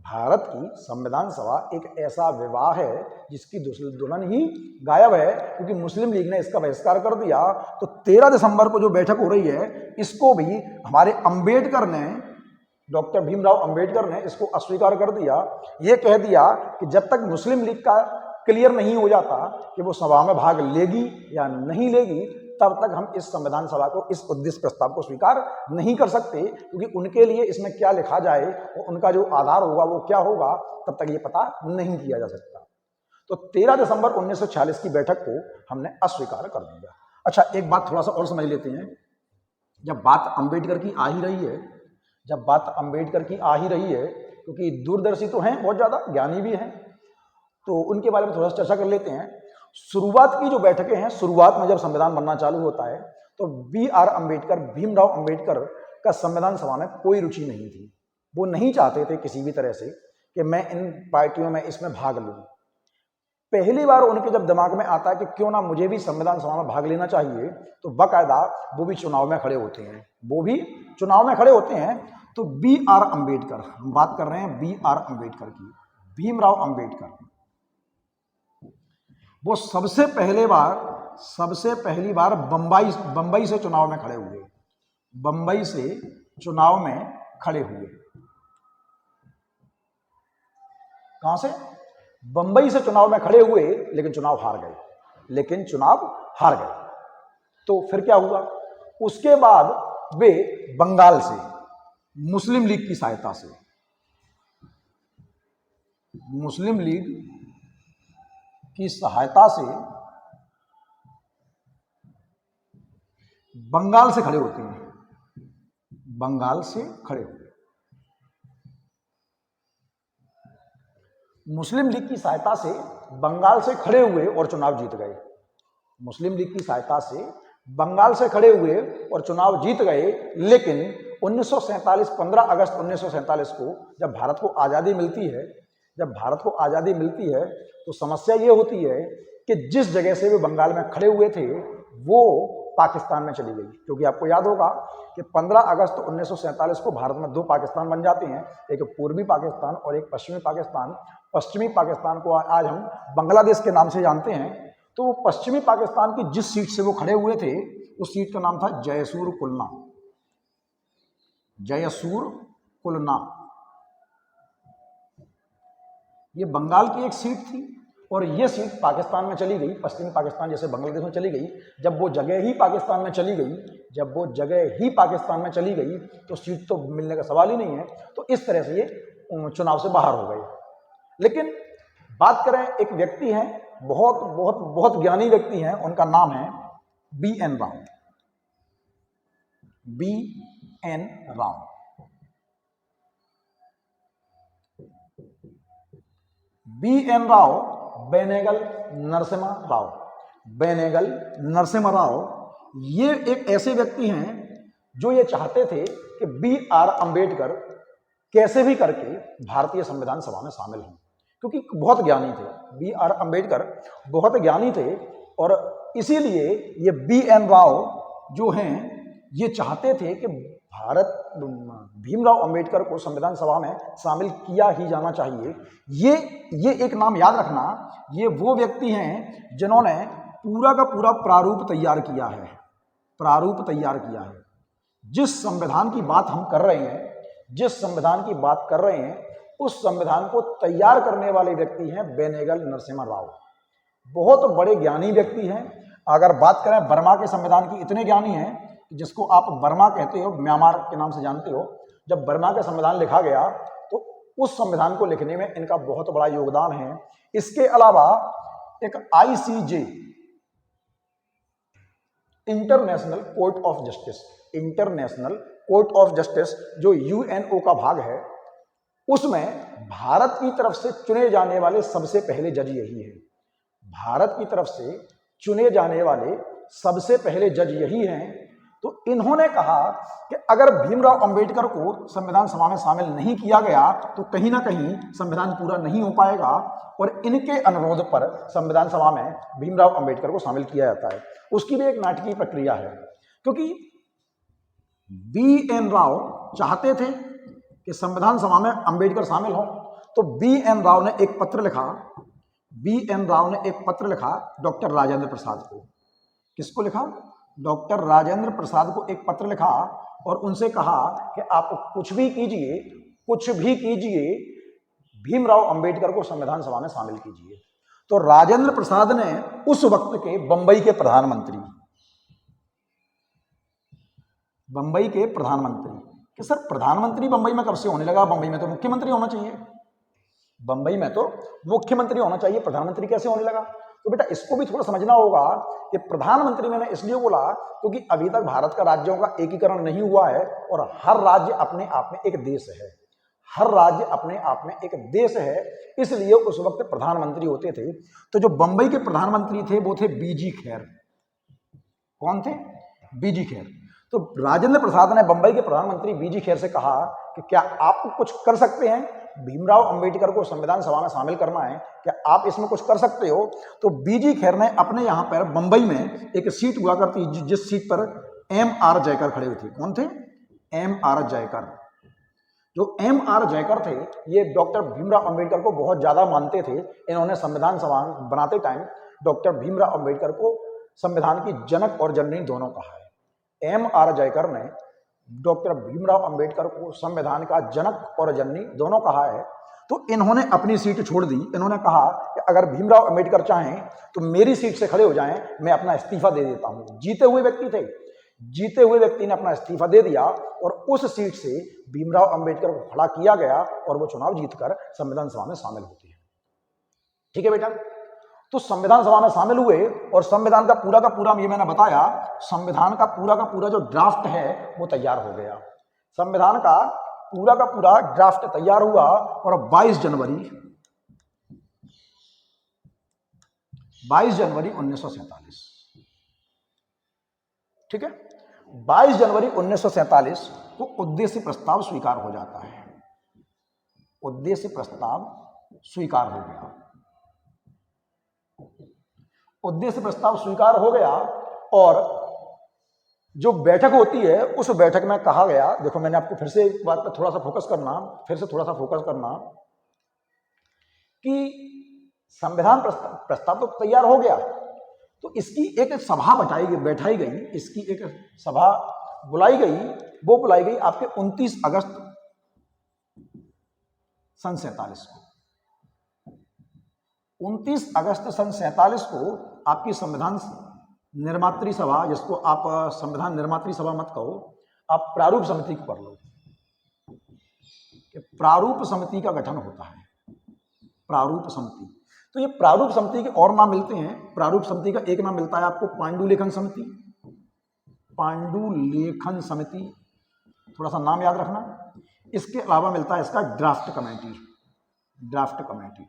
भारत की संविधान सभा एक ऐसा विवाह है जिसकी दुल्हन ही गायब है, क्योंकि मुस्लिम लीग ने इसका बहिष्कार कर दिया। तो 13 दिसंबर को जो बैठक हो रही है इसको भी हमारे अंबेडकर ने, डॉक्टर भीमराव अंबेडकर ने इसको अस्वीकार कर दिया। ये कह दिया कि जब तक मुस्लिम लीग का क्लियर नहीं हो जाता कि वो सभा में भाग लेगी या नहीं लेगी, तब तक हम इस संविधान सभा को, इस उद्देश्य प्रस्ताव को स्वीकार नहीं कर सकते, क्योंकि उनके लिए इसमें क्या लिखा जाए और उनका जो आधार होगा वो क्या होगा, तब तक ये पता नहीं किया जा सकता। तो 13 दिसंबर 1946 की बैठक को हमने अस्वीकार कर दिया। अच्छा, एक बात थोड़ा सा और समझ लेते हैं। जब बात अंबेडकर की आ ही रही है, क्योंकि दूरदर्शी तो हैं, बहुत ज़्यादा ज्ञानी भी हैं, तो उनके बारे में थोड़ा सा चर्चा कर लेते हैं। शुरुआत की जो बैठकें हैं, शुरुआत में जब संविधान बनना चालू होता है तो भीमराव अंबेडकर का संविधान सभा में कोई रुचि नहीं थी। वो नहीं चाहते थे किसी भी तरह से कि मैं इन पार्टियों में इसमें भाग लूँ। पहली बार उनके जब दिमाग में आता है कि क्यों ना मुझे भी संविधान सभा में भाग लेना चाहिए, तो बाकायदा वो भी चुनाव में खड़े होते हैं। तो B.R. अंबेडकर, हम बात कर रहे हैं B.R. अंबेडकर की, भीमराव अंबेडकर, वो सबसे पहली बार बंबई से चुनाव में खड़े हुए। कहां से? बंबई से चुनाव में खड़े हुए, लेकिन चुनाव हार गए। तो फिर क्या हुआ? उसके बाद वे बंगाल से मुस्लिम लीग की सहायता से बंगाल से खड़े होते हैं। मुस्लिम लीग की सहायता से बंगाल से खड़े हुए और चुनाव जीत गए। 15 अगस्त 1947 को जब भारत को आज़ादी मिलती है, जब भारत को आज़ादी मिलती है तो समस्या ये होती है कि जिस जगह से वे बंगाल में खड़े हुए थे वो पाकिस्तान में चली गई, क्योंकि आपको याद होगा कि 15 अगस्त 1947 को भारत में दो पाकिस्तान बन जाते हैं, एक पूर्वी पाकिस्तान और एक पश्चिमी पाकिस्तान। पश्चिमी पाकिस्तान को आज हम बांग्लादेश के नाम से जानते हैं। तो वो पश्चिमी पाकिस्तान की जिस सीट से वो खड़े हुए थे उस सीट का नाम था जयसूर कुलना। जयसूर कुलना ये बंगाल की एक सीट थी और ये सीट पाकिस्तान में चली गई, पश्चिमी पाकिस्तान जैसे बांग्लादेश में चली गई। जब वो जगह ही पाकिस्तान में चली गई, तो सीट तो मिलने का सवाल ही नहीं है। तो इस तरह से ये चुनाव से बाहर हो गए। लेकिन बात करें, एक व्यक्ति हैं, बहुत बहुत बहुत ज्ञानी व्यक्ति हैं, उनका नाम है B.N. Rao. B.N. Rao. B.N. Rao Benegal Narasimha Rao. Benegal Narasimha Rao ये एक ऐसे व्यक्ति हैं जो ये चाहते थे कि B.R. अम्बेडकर कैसे भी करके भारतीय संविधान सभा में शामिल हों, क्योंकि बहुत ज्ञानी थे। B.R. अम्बेडकर बहुत ज्ञानी थे और इसीलिए ये B.N. राव जो हैं ये चाहते थे कि भीमराव अंबेडकर को संविधान सभा में शामिल किया ही जाना चाहिए। ये एक नाम याद रखना, ये वो व्यक्ति हैं जिन्होंने पूरा का पूरा प्रारूप तैयार किया है। जिस संविधान की बात हम कर रहे हैं, उस संविधान को तैयार करने वाले व्यक्ति हैं बेनेगल नरसिम्हा राव। बहुत बड़े ज्ञानी व्यक्ति हैं। अगर बात करें बर्मा के संविधान की, इतने ज्ञानी हैं जिसको आप बर्मा कहते हो, म्यांमार के नाम से जानते हो। जब बर्मा का संविधान लिखा गया तो उस संविधान को लिखने में इनका बहुत बड़ा योगदान है। इसके अलावा एक ICJ international court of justice जो UNO का भाग है, उसमें भारत की तरफ से चुने जाने वाले सबसे पहले जज यही हैं। तो इन्होंने कहा कि अगर भीमराव अंबेडकर को संविधान सभा में शामिल नहीं किया गया तो कहीं ना कहीं संविधान पूरा नहीं हो पाएगा, और इनके अनुरोध पर संविधान सभा में भीमराव अंबेडकर को शामिल किया जाता है। उसकी भी एक नाटकीय प्रक्रिया है, क्योंकि B.N. राव चाहते थे कि संविधान सभा में अंबेडकर शामिल हो। तो B.N. राव ने एक पत्र लिखा डॉक्टर राजेंद्र प्रसाद को। किसको लिखा? डॉक्टर राजेंद्र प्रसाद को एक पत्र लिखा और उनसे कहा कि आप कुछ भी कीजिए, भीमराव अंबेडकर को संविधान सभा में शामिल कीजिए। तो राजेंद्र प्रसाद ने उस वक्त के बंबई के प्रधानमंत्री कि सर प्रधानमंत्री बंबई में कब से होने लगा? बंबई में तो मुख्यमंत्री होना चाहिए, प्रधानमंत्री कैसे होने लगा? तो बेटा इसको भी थोड़ा समझना होगा कि प्रधानमंत्री मैंने इसलिए बोला क्योंकि अभी तक भारत का राज्यों का एकीकरण नहीं हुआ है और हर राज्य अपने आप में एक देश है। इसलिए उस वक्त प्रधानमंत्री होते थे। तो जो बंबई के प्रधानमंत्री थे वो थे B.G. खेर। कौन थे? B.G. खेर। तो राजेंद्र प्रसाद ने बंबई के प्रधानमंत्री B.G. खेर से कहा कि क्या आप कुछ कर सकते हैं? भीमराव अंबेडकर को संविधान सभा में शामिल करना है, क्या आप इसमें कुछ कर सकते हो? तो B.G. खेर ने अपने यहाँ पर बंबई में एक सीट हुआ करती जिस सीट पर M.R. जयकर खड़े हुए थे। कौन थे? M.R. जयकर। जो M.R. जयकर थे ये डॉक्टर भीमराव अंबेडकर को बहुत ज्यादा मानते थे। इन्होंने संविधान सभा बनाते टाइम डॉक्टर भीमराव अंबेडकर को संविधान की जनक और जननी दोनों कहा है। M.R. जयकर ने डॉक्टर भीमराव अंबेडकर को संविधान का जनक और जननी दोनों कहा है। तो इन्होंने अपनी सीट छोड़ दी। इन्होंने कहा कि अगर भीमराव अंबेडकर चाहें तो मेरी सीट से खड़े हो जाएं, मैं अपना इस्तीफा दे देता हूं। जीते हुए व्यक्ति ने अपना इस्तीफा दे दिया और उस सीट से भीमराव अंबेडकर को खड़ा किया गया और वो चुनाव जीतकर संविधान सभा में शामिल होते हैं। ठीक है बेटा, तो संविधान सभा में शामिल हुए और संविधान का पूरा ये मैंने बताया, संविधान का पूरा जो ड्राफ्ट है वो तैयार हो गया। संविधान का पूरा ड्राफ्ट तैयार हुआ और 22 जनवरी 1947, ठीक है, 22 जनवरी 1947 को उद्देश्य प्रस्ताव स्वीकार हो जाता है। उद्देश्य प्रस्ताव स्वीकार हो गया, उद्देश्य प्रस्ताव स्वीकार हो गया। और जो बैठक होती है उस बैठक में कहा गया, देखो मैंने आपको फिर से एक बात पर थोड़ा सा फोकस करना कि संविधान प्रस्ताव तो तैयार हो गया, तो इसकी एक सभा बैठाई गई, इसकी एक सभा बुलाई गई। वो बुलाई गई आपके 29 अगस्त सन 47 को। 29 अगस्त सन 47 को आपकी संविधान निर्मात्री सभा, जिसको आप संविधान निर्मात्री सभा मत कहो, आप प्रारूप समिति को पढ़ लो कि प्रारूप समिति का गठन होता है। प्रारूप समिति, तो ये प्रारूप समिति के और नाम मिलते हैं। प्रारूप समिति का एक नाम मिलता है आपको पांडुलेखन समिति, पांडुलेखन समिति, थोड़ा सा नाम याद रखना। इसके अलावा मिलता है इसका ड्राफ्ट कमेटी, ड्राफ्ट कमेटी।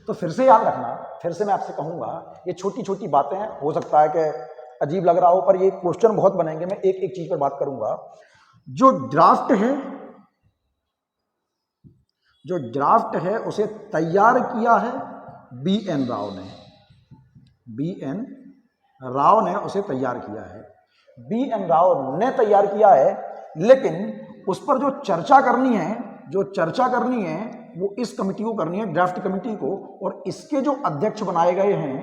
तो फिर से याद रखना, फिर से मैं आपसे कहूंगा, ये छोटी छोटी बातें हैं, हो सकता है कि अजीब लग रहा हो, पर ये क्वेश्चन बहुत बनेंगे। मैं एक एक चीज पर बात करूंगा। जो ड्राफ्ट है उसे तैयार किया है बी.एन. राव ने। बी.एन. राव ने उसे तैयार किया है, बी.एन. राव ने तैयार किया है। लेकिन उस पर जो चर्चा करनी है वो इस कमिटी को करनी है, ड्राफ्ट कमिटी को। और इसके जो अध्यक्ष बनाए गए हैं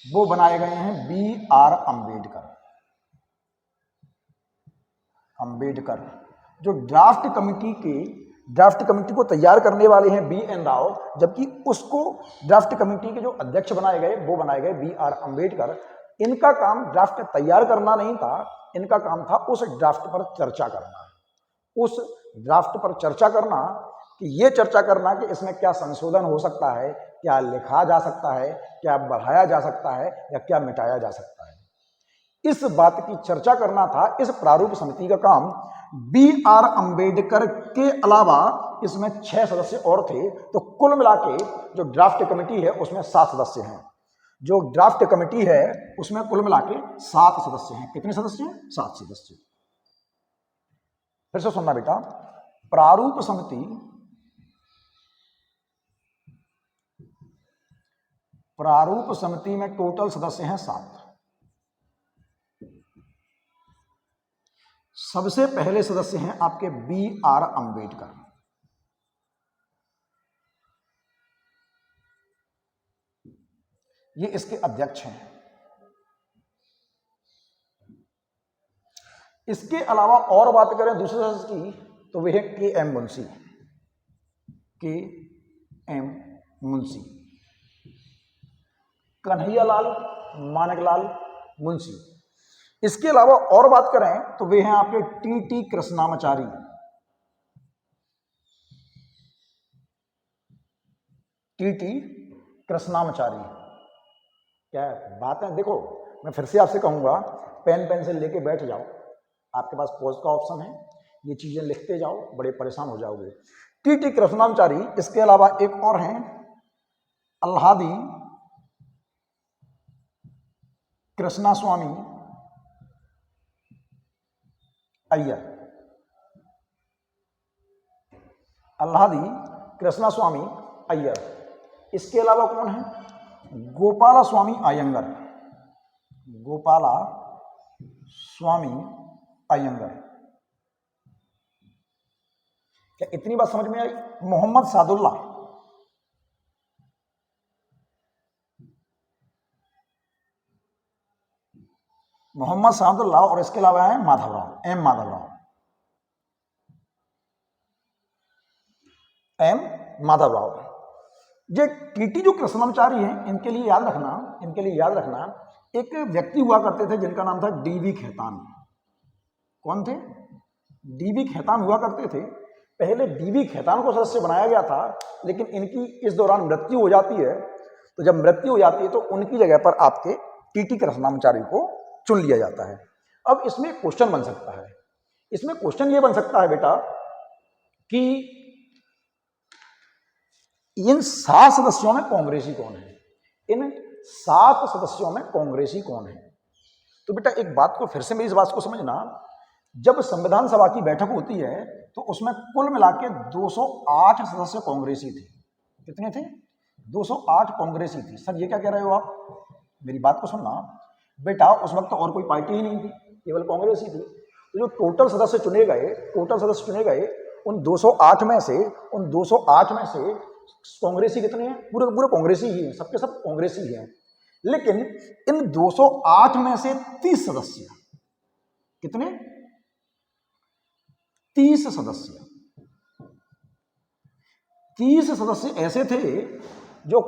वो बनाए गए हैं बी.आर. अम्बेडकर। जो ड्राफ्ट कमिटी को तैयार करने वाले हैं बी.एन. राव, जबकि उसको ड्राफ्ट कमिटी के जो अध्यक्ष बनाए गए वो बनाए गए बी.आर. अम्बेडकर। इनका काम ड्राफ्ट तैयार करना नहीं था, इनका काम था उस ड्राफ्ट पर चर्चा करना, उस ड्राफ्ट पर चर्चा करना, कि ये चर्चा करना कि इसमें क्या संशोधन हो सकता है, क्या लिखा जा सकता है, क्या बढ़ाया जा सकता है, या क्या मिटाया जा सकता है। इस बात की चर्चा करना था इस प्रारूप समिति का काम। बी.आर. अम्बेडकर के अलावा इसमें 6 सदस्य और थे। तो कुल मिला के जो ड्राफ्ट कमेटी है उसमें 7 सदस्य हैं। जो ड्राफ्ट कमेटी है उसमें कुल मिला के 7 सदस्य हैं। कितने सदस्य हैं? 7 सदस्य। फिर से सुनना बेटा, प्रारूप समिति में टोटल सदस्य हैं 7। सबसे पहले सदस्य हैं आपके बी.आर. अम्बेडकर। ये इसके अध्यक्ष हैं। इसके अलावा और बात करें दूसरे सदस्य की, तो वे है के.एम. मुंशी, कन्हैयालाल मानकलाल मुंशी। इसके अलावा और बात करें तो वे हैं आपके टी.टी. कृष्णामाचारी। टी.टी. कृष्णामाचारी। क्या बात है? देखो मैं फिर से आपसे कहूंगा, पेन पेंसिल लेके बैठ जाओ, आपके पास पॉज का ऑप्शन है, ये चीजें लिखते जाओ, बड़े परेशान हो जाओगे। टी.टी. कृष्णामाचारी। इसके अलावा एक और हैं अल्हादी कृष्णास्वामी अय्यर। अल्हादी कृष्णास्वामी अय्यर। इसके अलावा कौन है? गोपाला स्वामी अयंगर। गोपाला स्वामी अयंगर। क्या इतनी बात समझ में आई? मोहम्मद सादुल्ला। मोहम्मद सादुल्ला। और इसके अलावा है माधवराव, एम माधवराव। ये टीटी जो कृष्णामाचारी हैं, इनके लिए याद रखना, एक व्यक्ति हुआ करते थे जिनका नाम था डी.वी. खेतान। कौन थे? डी.वी. खेतान हुआ करते थे। पहले डी.वी. खेतान को सदस्य बनाया गया था, लेकिन इनकी इस दौरान मृत्यु हो जाती है। तो जब मृत्यु हो जाती है तो उनकी जगह पर आपके टी.टी. कृष्णामाचारी को चुन लिया जाता है। अब इसमें क्वेश्चन बन सकता है, इसमें क्वेश्चन ये बन सकता है बेटा कि इन 7 सदस्यों में कांग्रेसी कौन है? इन 7 सदस्यों में कांग्रेसी कौन है? तो बेटा एक बात को फिर से मेरी इस बात को समझना, जब संविधान सभा की बैठक होती है तो उसमें कुल मिला के 208 सदस्य कांग्रेसी थे। कितने थे? 208 कांग्रेसी थे। सर ये क्या कह रहे हो आप? मेरी बात को सुनना बेटा, उस वक्त तो और कोई पार्टी ही नहीं थी, केवल कांग्रेस ही थी। तो जो टोटल सदस्य चुने गए उन 208 में से कांग्रेसी कितने हैं? पूरे पूरे कांग्रेसी ही हैं, सबके सब कांग्रेसी ही हैं। लेकिन इन 208 में से 30 सदस्य, कितने? 30 सदस्य ऐसे थे जो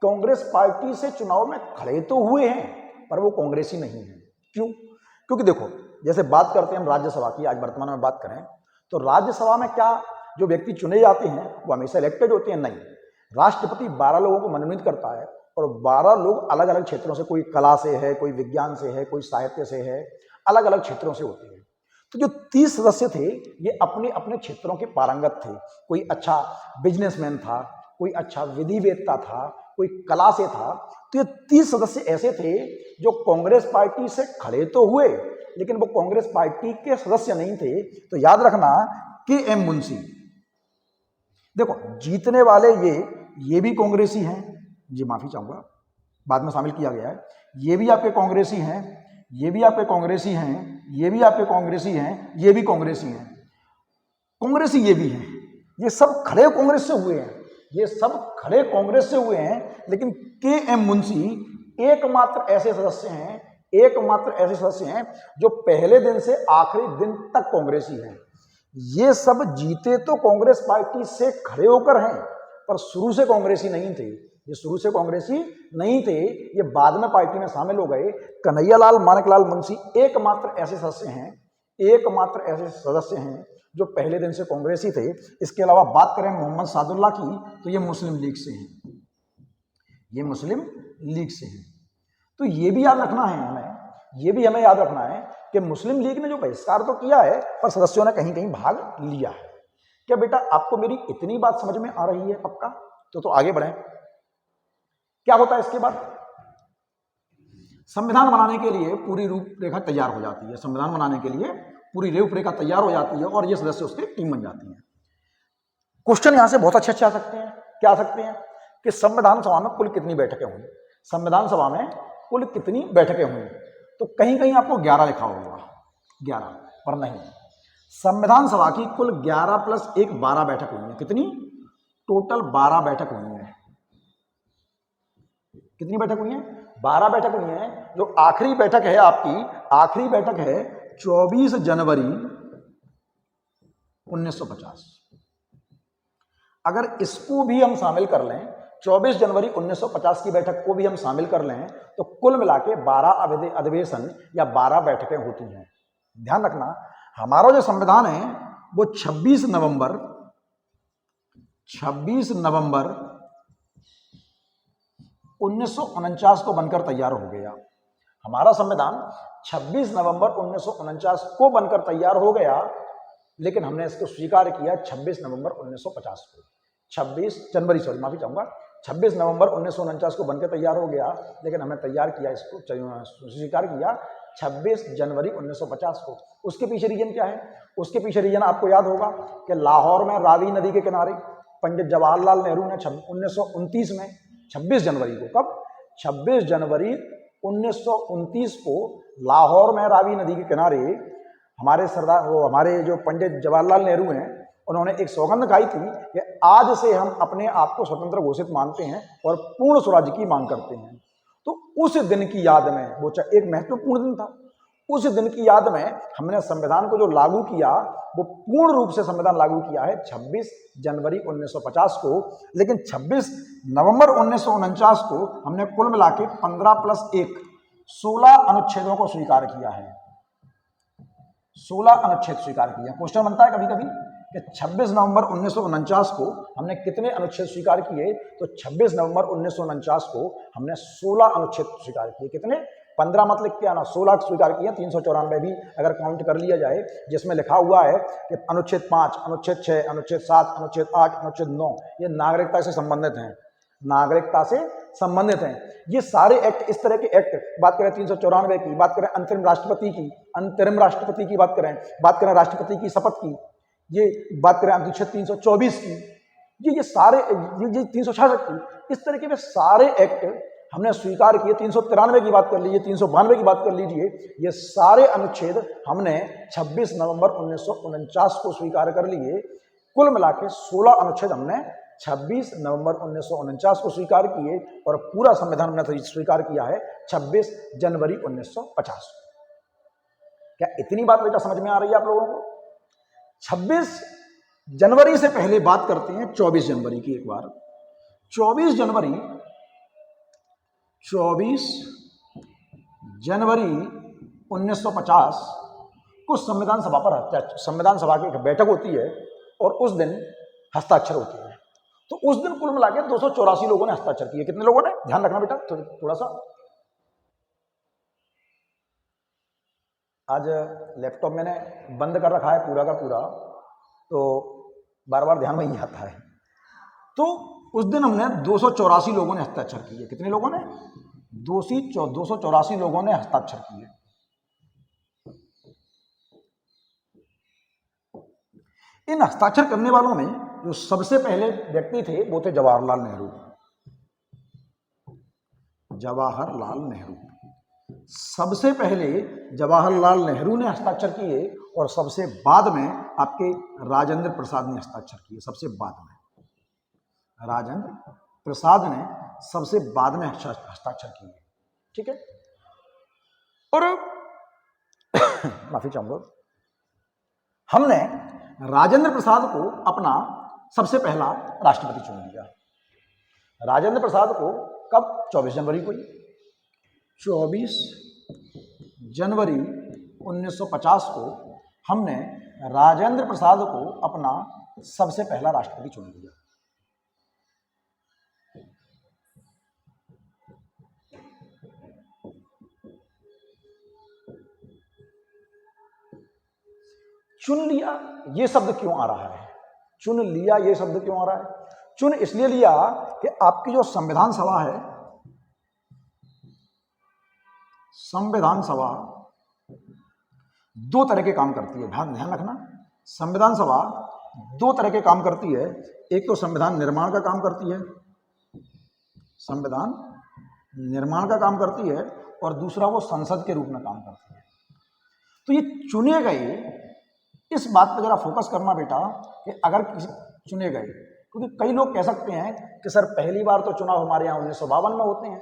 कांग्रेस पार्टी से चुनाव में खड़े तो हुए हैं पर वो कांग्रेसी नहीं है। क्यों? क्योंकि देखो, जैसे बात करते हैं हम राज्यसभा की, आज वर्तमान में बात करें तो राज्यसभा में क्या जो व्यक्ति चुने जाते हैं वो हमेशा इलेक्टेड होते हैं? नहीं। राष्ट्रपति 12 लोगों को मनोनीत करता है और 12 लोग अलग अलग क्षेत्रों से, कोई कला से है, कोई विज्ञान से है, कोई साहित्य से है, अलग अलग क्षेत्रों से होते हैं। तो जो 30 सदस्य थे ये अपने अपने क्षेत्रों के पारंगत थे। कोई अच्छा बिजनेसमैन था, कोई अच्छा विधिवेत्ता था, कोई कला से था। तो ये 30 सदस्य ऐसे थे जो कांग्रेस पार्टी से खड़े तो हुए लेकिन वो कांग्रेस पार्टी के सदस्य नहीं थे। तो याद रखना के.एम. मुंशी, देखो जीतने वाले ये भी कांग्रेसी हैं, जी माफी चाहूंगा बाद में शामिल किया गया है, ये भी आपके कांग्रेसी हैं, ये भी आपके कांग्रेसी हैं, ये भी आपके कांग्रेसी हैं, ये भी कांग्रेसी हैं, कांग्रेसी ये भी हैं। ये सब खड़े कांग्रेस से हुए हैं, ये सब खड़े कांग्रेस से हुए हैं। लेकिन के.एम. मुंशी एकमात्र ऐसे सदस्य हैं जो पहले दिन से आखिरी दिन तक कांग्रेसी हैं। ये सब जीते तो कांग्रेस पार्टी से खड़े होकर हैं पर शुरू से कांग्रेसी नहीं थे। ये बाद में पार्टी में शामिल हो गए। कन्हैयालाल माणिकलाल मुंशी एकमात्र ऐसे सदस्य हैं जो पहले दिन से कांग्रेसी थे। इसके अलावा बात करें मोहम्मद सादुल्लाह की तो ये मुस्लिम लीग से हैं। तो ये भी याद रखना है हमें याद रखना है कि मुस्लिम लीग ने जो बहिष्कार तो किया है पर सदस्यों ने कहीं कहीं भाग लिया है। क्या बेटा आपको मेरी इतनी बात समझ में आ रही है? पक्का? तो आगे बढ़ें। क्या होता है इसके बाद? संविधान बनाने के लिए पूरी रूपरेखा तैयार हो जाती है, और ये सदस्य उसकी टीम बन जाती है। क्वेश्चन यहां से बहुत अच्छे आ सकते हैं। क्या आ सकते हैं कि संविधान सभा में कुल कितनी बैठकें हुई? तो कहीं कहीं आपको 11 लिखा होगा, 11, पर नहीं। संविधान सभा की कुल 11 + 1 12 बैठक हुई है। कितनी? टोटल 12 बैठक हुई है। कितनी बैठक हुई है? 12 बैठक हुई है। जो आखिरी बैठक है आपकी, 24 जनवरी 1950। अगर इसको भी हम शामिल कर लें, 24 जनवरी 1950 की बैठक को भी हम शामिल कर लें तो कुल मिला के 12 अधिवेशन या 12 बैठकें होती हैं। ध्यान रखना, हमारा जो संविधान है वो 26 नवंबर 1949 को बनकर तैयार हो गया। हमारा संविधान 26 नवंबर 1949 को बनकर तैयार हो गया, लेकिन हमने इसको स्वीकार किया 26 नवंबर 1950 को। 26 नवंबर 1949 को बनकर तैयार हो गया, लेकिन हमने तैयार किया, इसको स्वीकार किया 26 जनवरी 1950 को। उसके पीछे रीजन क्या है? उसके पीछे रीजन आपको याद होगा कि लाहौर में रावी नदी के किनारे पंडित जवाहरलाल नेहरू ने 1929 में 26 जनवरी को, कब? 26 जनवरी 1929 को लाहौर में रावी नदी के किनारे हमारे जो पंडित जवाहरलाल नेहरू हैं, उन्होंने एक सौगंध खाई थी कि आज से हम अपने आप को स्वतंत्र घोषित मानते हैं और पूर्ण स्वराज्य की मांग करते हैं। तो उस दिन की याद में, वो एक महत्वपूर्ण दिन था, उस दिन की याद में हमने संविधान को जो लागू किया वो पूर्ण रूप से संविधान लागू किया है 26 जनवरी 1950 को। लेकिन 26 नवंबर 1949 को हमने कुल मिला के 15 + 1 16 अनुच्छेदों को स्वीकार किया है। 16 अनुच्छेद स्वीकार किया। क्वेश्चन बनता है कभी कभी कि 26 नवंबर 1949 को हमने कितने अनुच्छेद स्वीकार किए? तो 26 नवंबर 1949 को हमने 16 अनुच्छेद स्वीकार किए। कितने? 15 मत लिख के आना, 16 स्वीकार किए। 394 भी अगर काउंट कर लिया जाए, जिसमें लिखा हुआ है कि अनुच्छेद 5, अनुच्छेद 6, अनुच्छेद 7, अनुच्छेद 8, अनुच्छेद 9 ये नागरिकता से संबंधित हैं। नागरिकता से संबंधित हैं। ये सारे एक्ट, इस तरह के एक्ट, बात करें 394 की, बात करें अंतरिम राष्ट्रपति की बात करें राष्ट्रपति की शपथ की, ये बात करें अनुच्छेद 324 की, ये सारे ये 366 की, इस तरह के सारे एक्ट हमने स्वीकार किए। 393 की बात कर लीजिए, 392 की बात कर लीजिए, ये सारे अनुच्छेद हमने 26 नवंबर 1949 को स्वीकार कर लिए। कुल मिला के 16 अनुच्छेद हमने 26 नवंबर 1949 को स्वीकार किए और पूरा संविधान हमने स्वीकार किया है 26 जनवरी 1950। क्या इतनी बात बेटा समझ में आ रही है आप लोगों को? 26 जनवरी से पहले बात करते हैं 24 जनवरी की एक बार। 24 जनवरी 1950 को संविधान सभा की एक बैठक होती है और उस दिन हस्ताक्षर होते हैं। तो उस दिन कुल मिला के 284 लोगों ने हस्ताक्षर किए। कितने लोगों ने? ध्यान रखना बेटा थोड़ा सा। आज लैपटॉप मैंने बंद कर रखा है पूरा का पूरा, तो बार बार ध्यान में ही आता है। तो उस दिन हमने 284 लोगों ने हस्ताक्षर किए। कितने लोगों ने? 284 लोगों ने हस्ताक्षर किए। इन हस्ताक्षर करने वालों में जो सबसे पहले व्यक्ति थे वो थे जवाहरलाल नेहरू। सबसे पहले जवाहरलाल नेहरू ने हस्ताक्षर किए और सबसे बाद में आपके राजेंद्र प्रसाद ने हस्ताक्षर किए। सबसे बाद में राजेंद्र प्रसाद ने सबसे बाद में हस्ताक्षर किए। ठीक है। और माफी चाहूंगा, हमने राजेंद्र प्रसाद को अपना सबसे पहला राष्ट्रपति चुन लिया। राजेंद्र प्रसाद को कब? 24 जनवरी को। 24 जनवरी 1950 को हमने राजेंद्र प्रसाद को अपना सबसे पहला राष्ट्रपति चुन लिया। चुन लिया ये शब्द क्यों आ रहा है? चुन लिया ये शब्द क्यों आ रहा है? चुन इसलिए लिया कि आपकी जो संविधान सभा है, संविधान सभा दो तरह के काम करती है। ध्यान रखना, संविधान सभा दो तरह के काम करती है। एक तो संविधान निर्माण का काम करती है, संविधान निर्माण का काम करती है, और दूसरा वो संसद के रूप में काम करती है। तो ये चुने गए, इस बात पर जरा फोकस करना बेटा कि अगर किसी चुने गए, क्योंकि कई लोग कह सकते हैं कि सर पहली बार तो चुनाव हमारे यहाँ 1952 में होते हैं,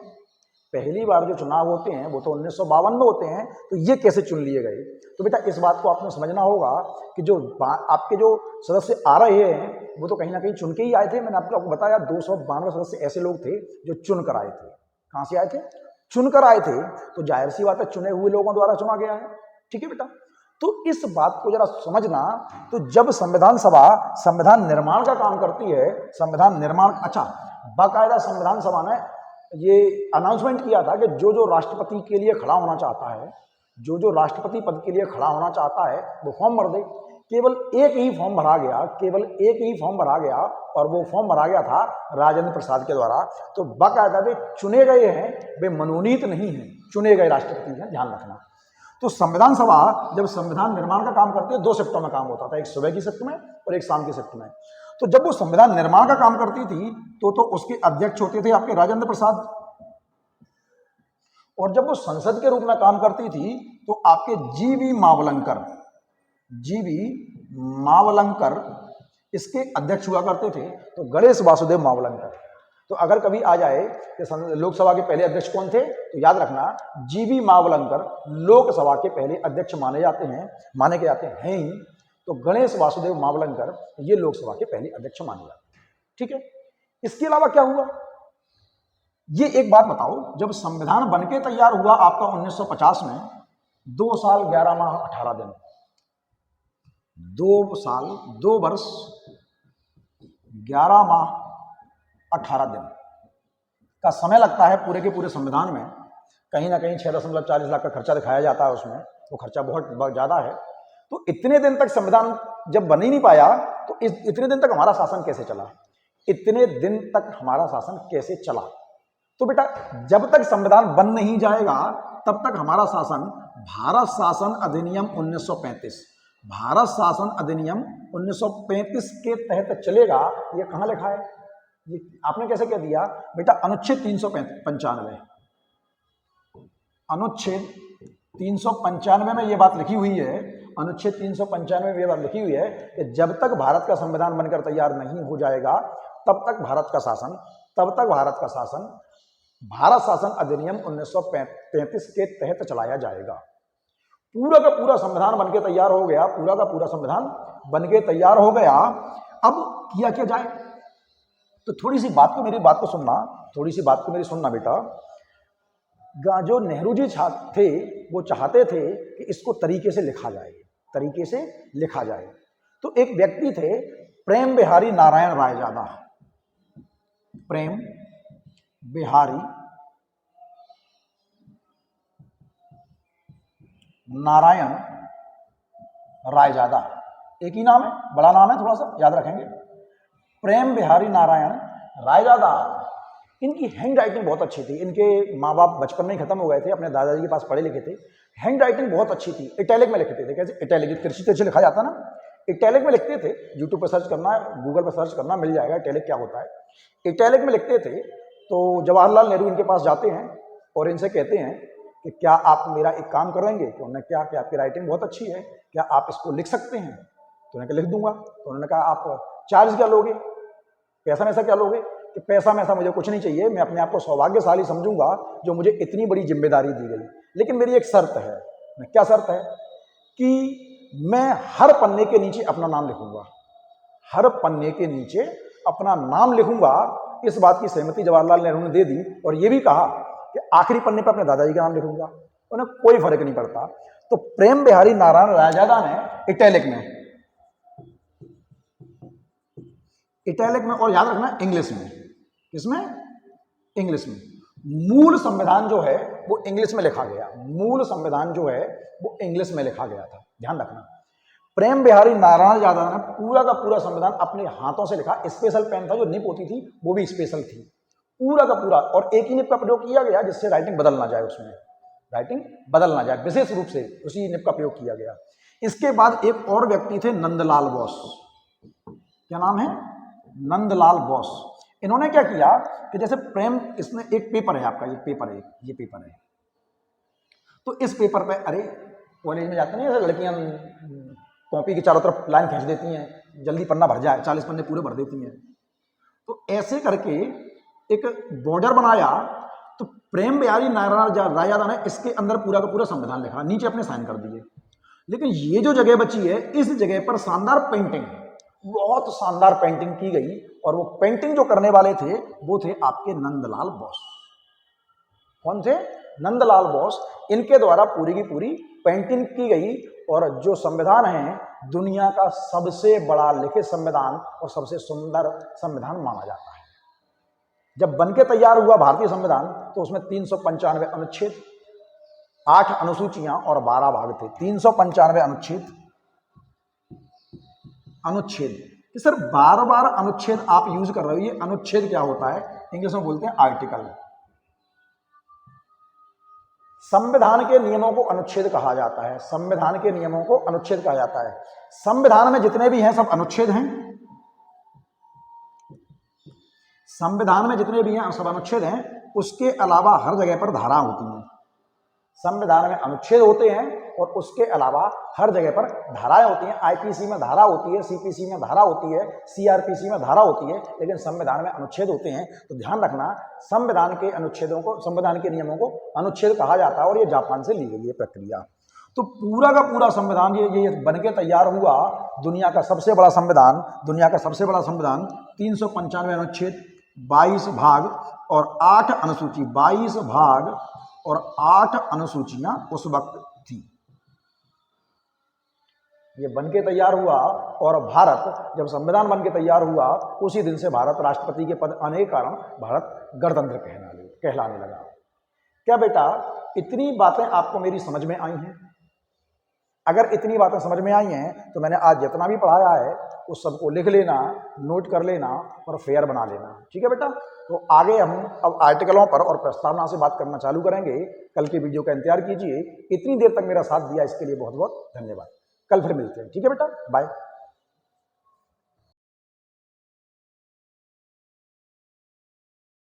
पहली बार जो चुनाव होते हैं वो तो 1952 में होते हैं, तो ये कैसे चुन लिए गए? तो बेटा इस बात को आपने समझना होगा कि जो आपके जो सदस्य आ रहे हैं वो तो कहीं ना कहीं चुन के ही आए थे। मैंने आपको बताया 292 सदस्य ऐसे लोग थे जो चुन कर आए थे। कहाँ से आए थे? चुन कर आए थे। तो जाहिर सी बात है चुने हुए लोगों द्वारा चुना गया है। ठीक है बेटा, तो इस बात को जरा समझना। तो जब संविधान सभा संविधान निर्माण का काम करती है, संविधान निर्माण, अच्छा बाकायदा संविधान सभा ने ये अनाउंसमेंट किया था कि जो राष्ट्रपति के लिए खड़ा होना चाहता है, जो राष्ट्रपति पद के लिए खड़ा होना चाहता है वो फॉर्म भर दे। केवल एक ही फॉर्म भरा गया, केवल एक ही फॉर्म भरा गया, और वो फॉर्म भरा गया था राजेंद्र प्रसाद के द्वारा। तो बाकायदा वे चुने गए हैं, वे मनोनीत नहीं हैं, चुने गए राष्ट्रपति हैं, ध्यान रखना। तो संविधान सभा जब संविधान निर्माण का काम करती है, 2 शिफ्टों में काम होता था, एक सुबह की शिफ्ट में और एक शाम की शिफ्ट में। तो जब वो संविधान निर्माण का काम करती थी तो उसके अध्यक्ष होते थे आपके राजेंद्र प्रसाद, और जब वो संसद के रूप में काम करती थी तो आपके जीवी मावलंकर इसके अध्यक्ष हुआ करते थे, तो गणेश वासुदेव मावलंकर। तो अगर कभी आ जाए कि लोकसभा के पहले अध्यक्ष कौन थे, तो याद रखना जीवी मावलंकर लोकसभा के पहले अध्यक्ष माने के जाते हैं ही। तो गणेश वासुदेव मावलंकर ये लोकसभा के पहले अध्यक्ष माने जाते हैं। ठीक है। इसके अलावा क्या हुआ, ये एक बात बताओ, जब संविधान बनके तैयार हुआ आपका 1950 में, 2 साल 11 माह 18 दिन, 2 साल 2 वर्ष 11 माह 18 दिन का समय लगता है पूरे के पूरे संविधान में। कहीं ना कहीं 6.40 लाख का खर्चा दिखाया जाता है उसमें, वो खर्चा बहुत ज़्यादा है। तो इतने दिन तक संविधान जब बन ही नहीं पाया, तो इतने दिन तक हमारा शासन कैसे चला? इतने दिन तक हमारा शासन कैसे चला। तो बेटा जब तक संविधान बन नहीं जाएगा तब तक हमारा शासन भारत शासन अधिनियम 1935, भारत शासन अधिनियम 1935 के तहत चलेगा। ये कहाँ लिखा है? ये आपने कैसे कह दिया बेटा? अनुच्छेद 395, अनुच्छेद 395 में ये बात लिखी हुई है, अनुच्छेद 395 में ये बात लिखी हुई है कि जब तक भारत का संविधान बनकर तैयार नहीं हो जाएगा तब तक भारत का शासन, भारत शासन अधिनियम 1935 के तहत चलाया जाएगा। पूरा का पूरा संविधान बनके तैयार हो गया, पूरा का पूरा संविधान बनके तैयार हो गया। अब किया क्या जाए? तो थोड़ी सी बात को मेरी सुनना बेटा। जो नेहरू जी थे वो चाहते थे कि इसको तरीके से लिखा जाए, तो एक व्यक्ति थे प्रेम बिहारी नारायण रायजादा, प्रेम बिहारी नारायण रायजादा, एक ही नाम है, बड़ा नाम है, थोड़ा सा याद रखेंगे। प्रेम बिहारी नारायण रायजादा, इनकी हैंड राइटिंग बहुत अच्छी थी। इनके माँ बाप बचपन में ही खत्म हो गए थे, अपने दादाजी के पास पढ़े लिखे थे। हैंड राइटिंग बहुत अच्छी थी, इटैलिक में लिखते थे। कैसे इटैलिक? तिरछी लिखा जाता ना, इटैलिक में लिखते थे। यूट्यूब पर सर्च करना, गूगल पर सर्च करना, मिल जाएगा इटैलिक क्या होता है। इटैलिक में लिखते थे। तो जवाहरलाल नेहरू इनके पास जाते हैं और इनसे कहते हैं कि क्या आप मेरा एक काम करेंगे? तो उन्होंने क्या कि आपकी राइटिंग बहुत अच्छी है, क्या आप इसको लिख सकते हैं? तो उन्होंने कहा लिख दूंगा। तो उन्होंने कहा आप चार्ज क्या लोगे, पैसा मैसा क्या लोगे? कि पैसा मैसा मुझे कुछ नहीं चाहिए, मैं अपने आप को सौभाग्यशाली समझूंगा जो मुझे इतनी बड़ी जिम्मेदारी दी गई, लेकिन मेरी एक शर्त है। क्या शर्त है? कि मैं हर पन्ने के नीचे अपना नाम लिखूंगा, हर पन्ने के नीचे अपना नाम लिखूंगा। इस बात की सहमति जवाहरलाल नेहरू ने दे दी और यह भी कहा कि आखिरी पन्ने पर अपने दादाजी का नाम लिखूंगा, उन्हें कोई फर्क नहीं पड़ता। तो प्रेम बिहारी नारायण रायजादा ने इटैलिक में और याद रखना इंग्लिश में, किसमें? इंग्लिश में। मूल संविधान जो है वो इंग्लिश में लिखा गया, मूल संविधान जो है वो इंग्लिश में लिखा गया था, ध्यान रखना। प्रेम बिहारी नारायण यादव ने पूरा का पूरा संविधान अपने हाथों से लिखा। स्पेशल पेन था, जो निब होती थी वो भी स्पेशल थी, पूरा का पूरा। और एक ही निब का प्रयोग किया गया जिससे राइटिंग बदल ना जाए, उसमें राइटिंग बदल ना जाए, विशेष रूप से उसी निब का प्रयोग किया गया। इसके बाद एक और व्यक्ति थे नंदलाल बोस। क्या नाम है? नंदलाल बोस। इन्होंने क्या किया कि जैसे प्रेम, इसमें एक पेपर है आपका, ये पेपर है। तो इस पेपर पे, अरे कॉलेज में जाते नहीं ऐसे लड़कियां कॉपी के चारों तरफ लाइन खींच देती हैं, जल्दी पन्ना भर जाए, 40 पन्ने पूरे भर देती हैं। तो ऐसे करके एक बॉर्डर बनाया। तो प्रेम बिहारी नारायण रायजादा ने इसके अंदर पूरा का पूरा संविधान लिखा, नीचे अपने साइन कर दिए। लेकिन ये जो जगह बची है, इस जगह पर शानदार पेंटिंग, बहुत शानदार पेंटिंग की गई। और वो पेंटिंग जो करने वाले थे वो थे आपके नंदलाल बोस। कौन थे? नंदलाल बोस। इनके द्वारा पूरी की पूरी पेंटिंग की गई। और जो संविधान है दुनिया का सबसे बड़ा लिखित संविधान और सबसे सुंदर संविधान माना जाता है। जब बनके तैयार हुआ भारतीय संविधान तो उसमें 395 अनुच्छेद, 8 अनुसूचियां और 12 भाग थे। 395 अनुच्छेद कि सर बार बार अनुच्छेद आप यूज कर रहे हो, ये अनुच्छेद क्या होता है? इंग्लिश में बोलते हैं आर्टिकल। संविधान के नियमों को अनुच्छेद कहा जाता है, संविधान के नियमों को अनुच्छेद कहा जाता है। संविधान में जितने भी हैं सब अनुच्छेद हैं, संविधान में जितने भी हैं सब अनुच्छेद हैं। उसके अलावा हर जगह पर धारा होती हैं। संविधान में अनुच्छेद होते हैं और उसके अलावा हर जगह पर धाराएं होती हैं। आईपीसी में धारा होती है, सीपीसी में धारा होती है, सीआरपीसी में धारा होती है, लेकिन संविधान में अनुच्छेद होते हैं। तो ध्यान रखना, संविधान के अनुच्छेदों को, संविधान के नियमों को अनुच्छेद कहा जाता है। और ये जापान से ली गई है प्रक्रिया। तो पूरा का पूरा संविधान ये बनके तैयार हुआ। दुनिया का सबसे बड़ा संविधान, 395 अनुच्छेद, 22 भाग और 8 अनुसूची, 22 भाग और 8 अनुसूचियां उस वक्त थी। ये बनके तैयार हुआ। और भारत जब संविधान बनके तैयार हुआ उसी दिन से भारत राष्ट्रपति के पद आने के कारण भारत गणतंत्र कहलाने लगा। क्या बेटा इतनी बातें आपको मेरी समझ में आई हैं? अगर इतनी बातें समझ में आई हैं तो मैंने आज जितना भी पढ़ाया है उस सबको लिख लेना, नोट कर लेना और फेयर बना लेना। ठीक है बेटा, तो आगे हम अब आर्टिकलों पर और प्रस्तावना से बात करना चालू करेंगे। कल की वीडियो का इंतजार कीजिए। इतनी देर तक मेरा साथ दिया इसके लिए बहुत बहुत धन्यवाद। कल फिर मिलते हैं। ठीक है बेटा, बाय।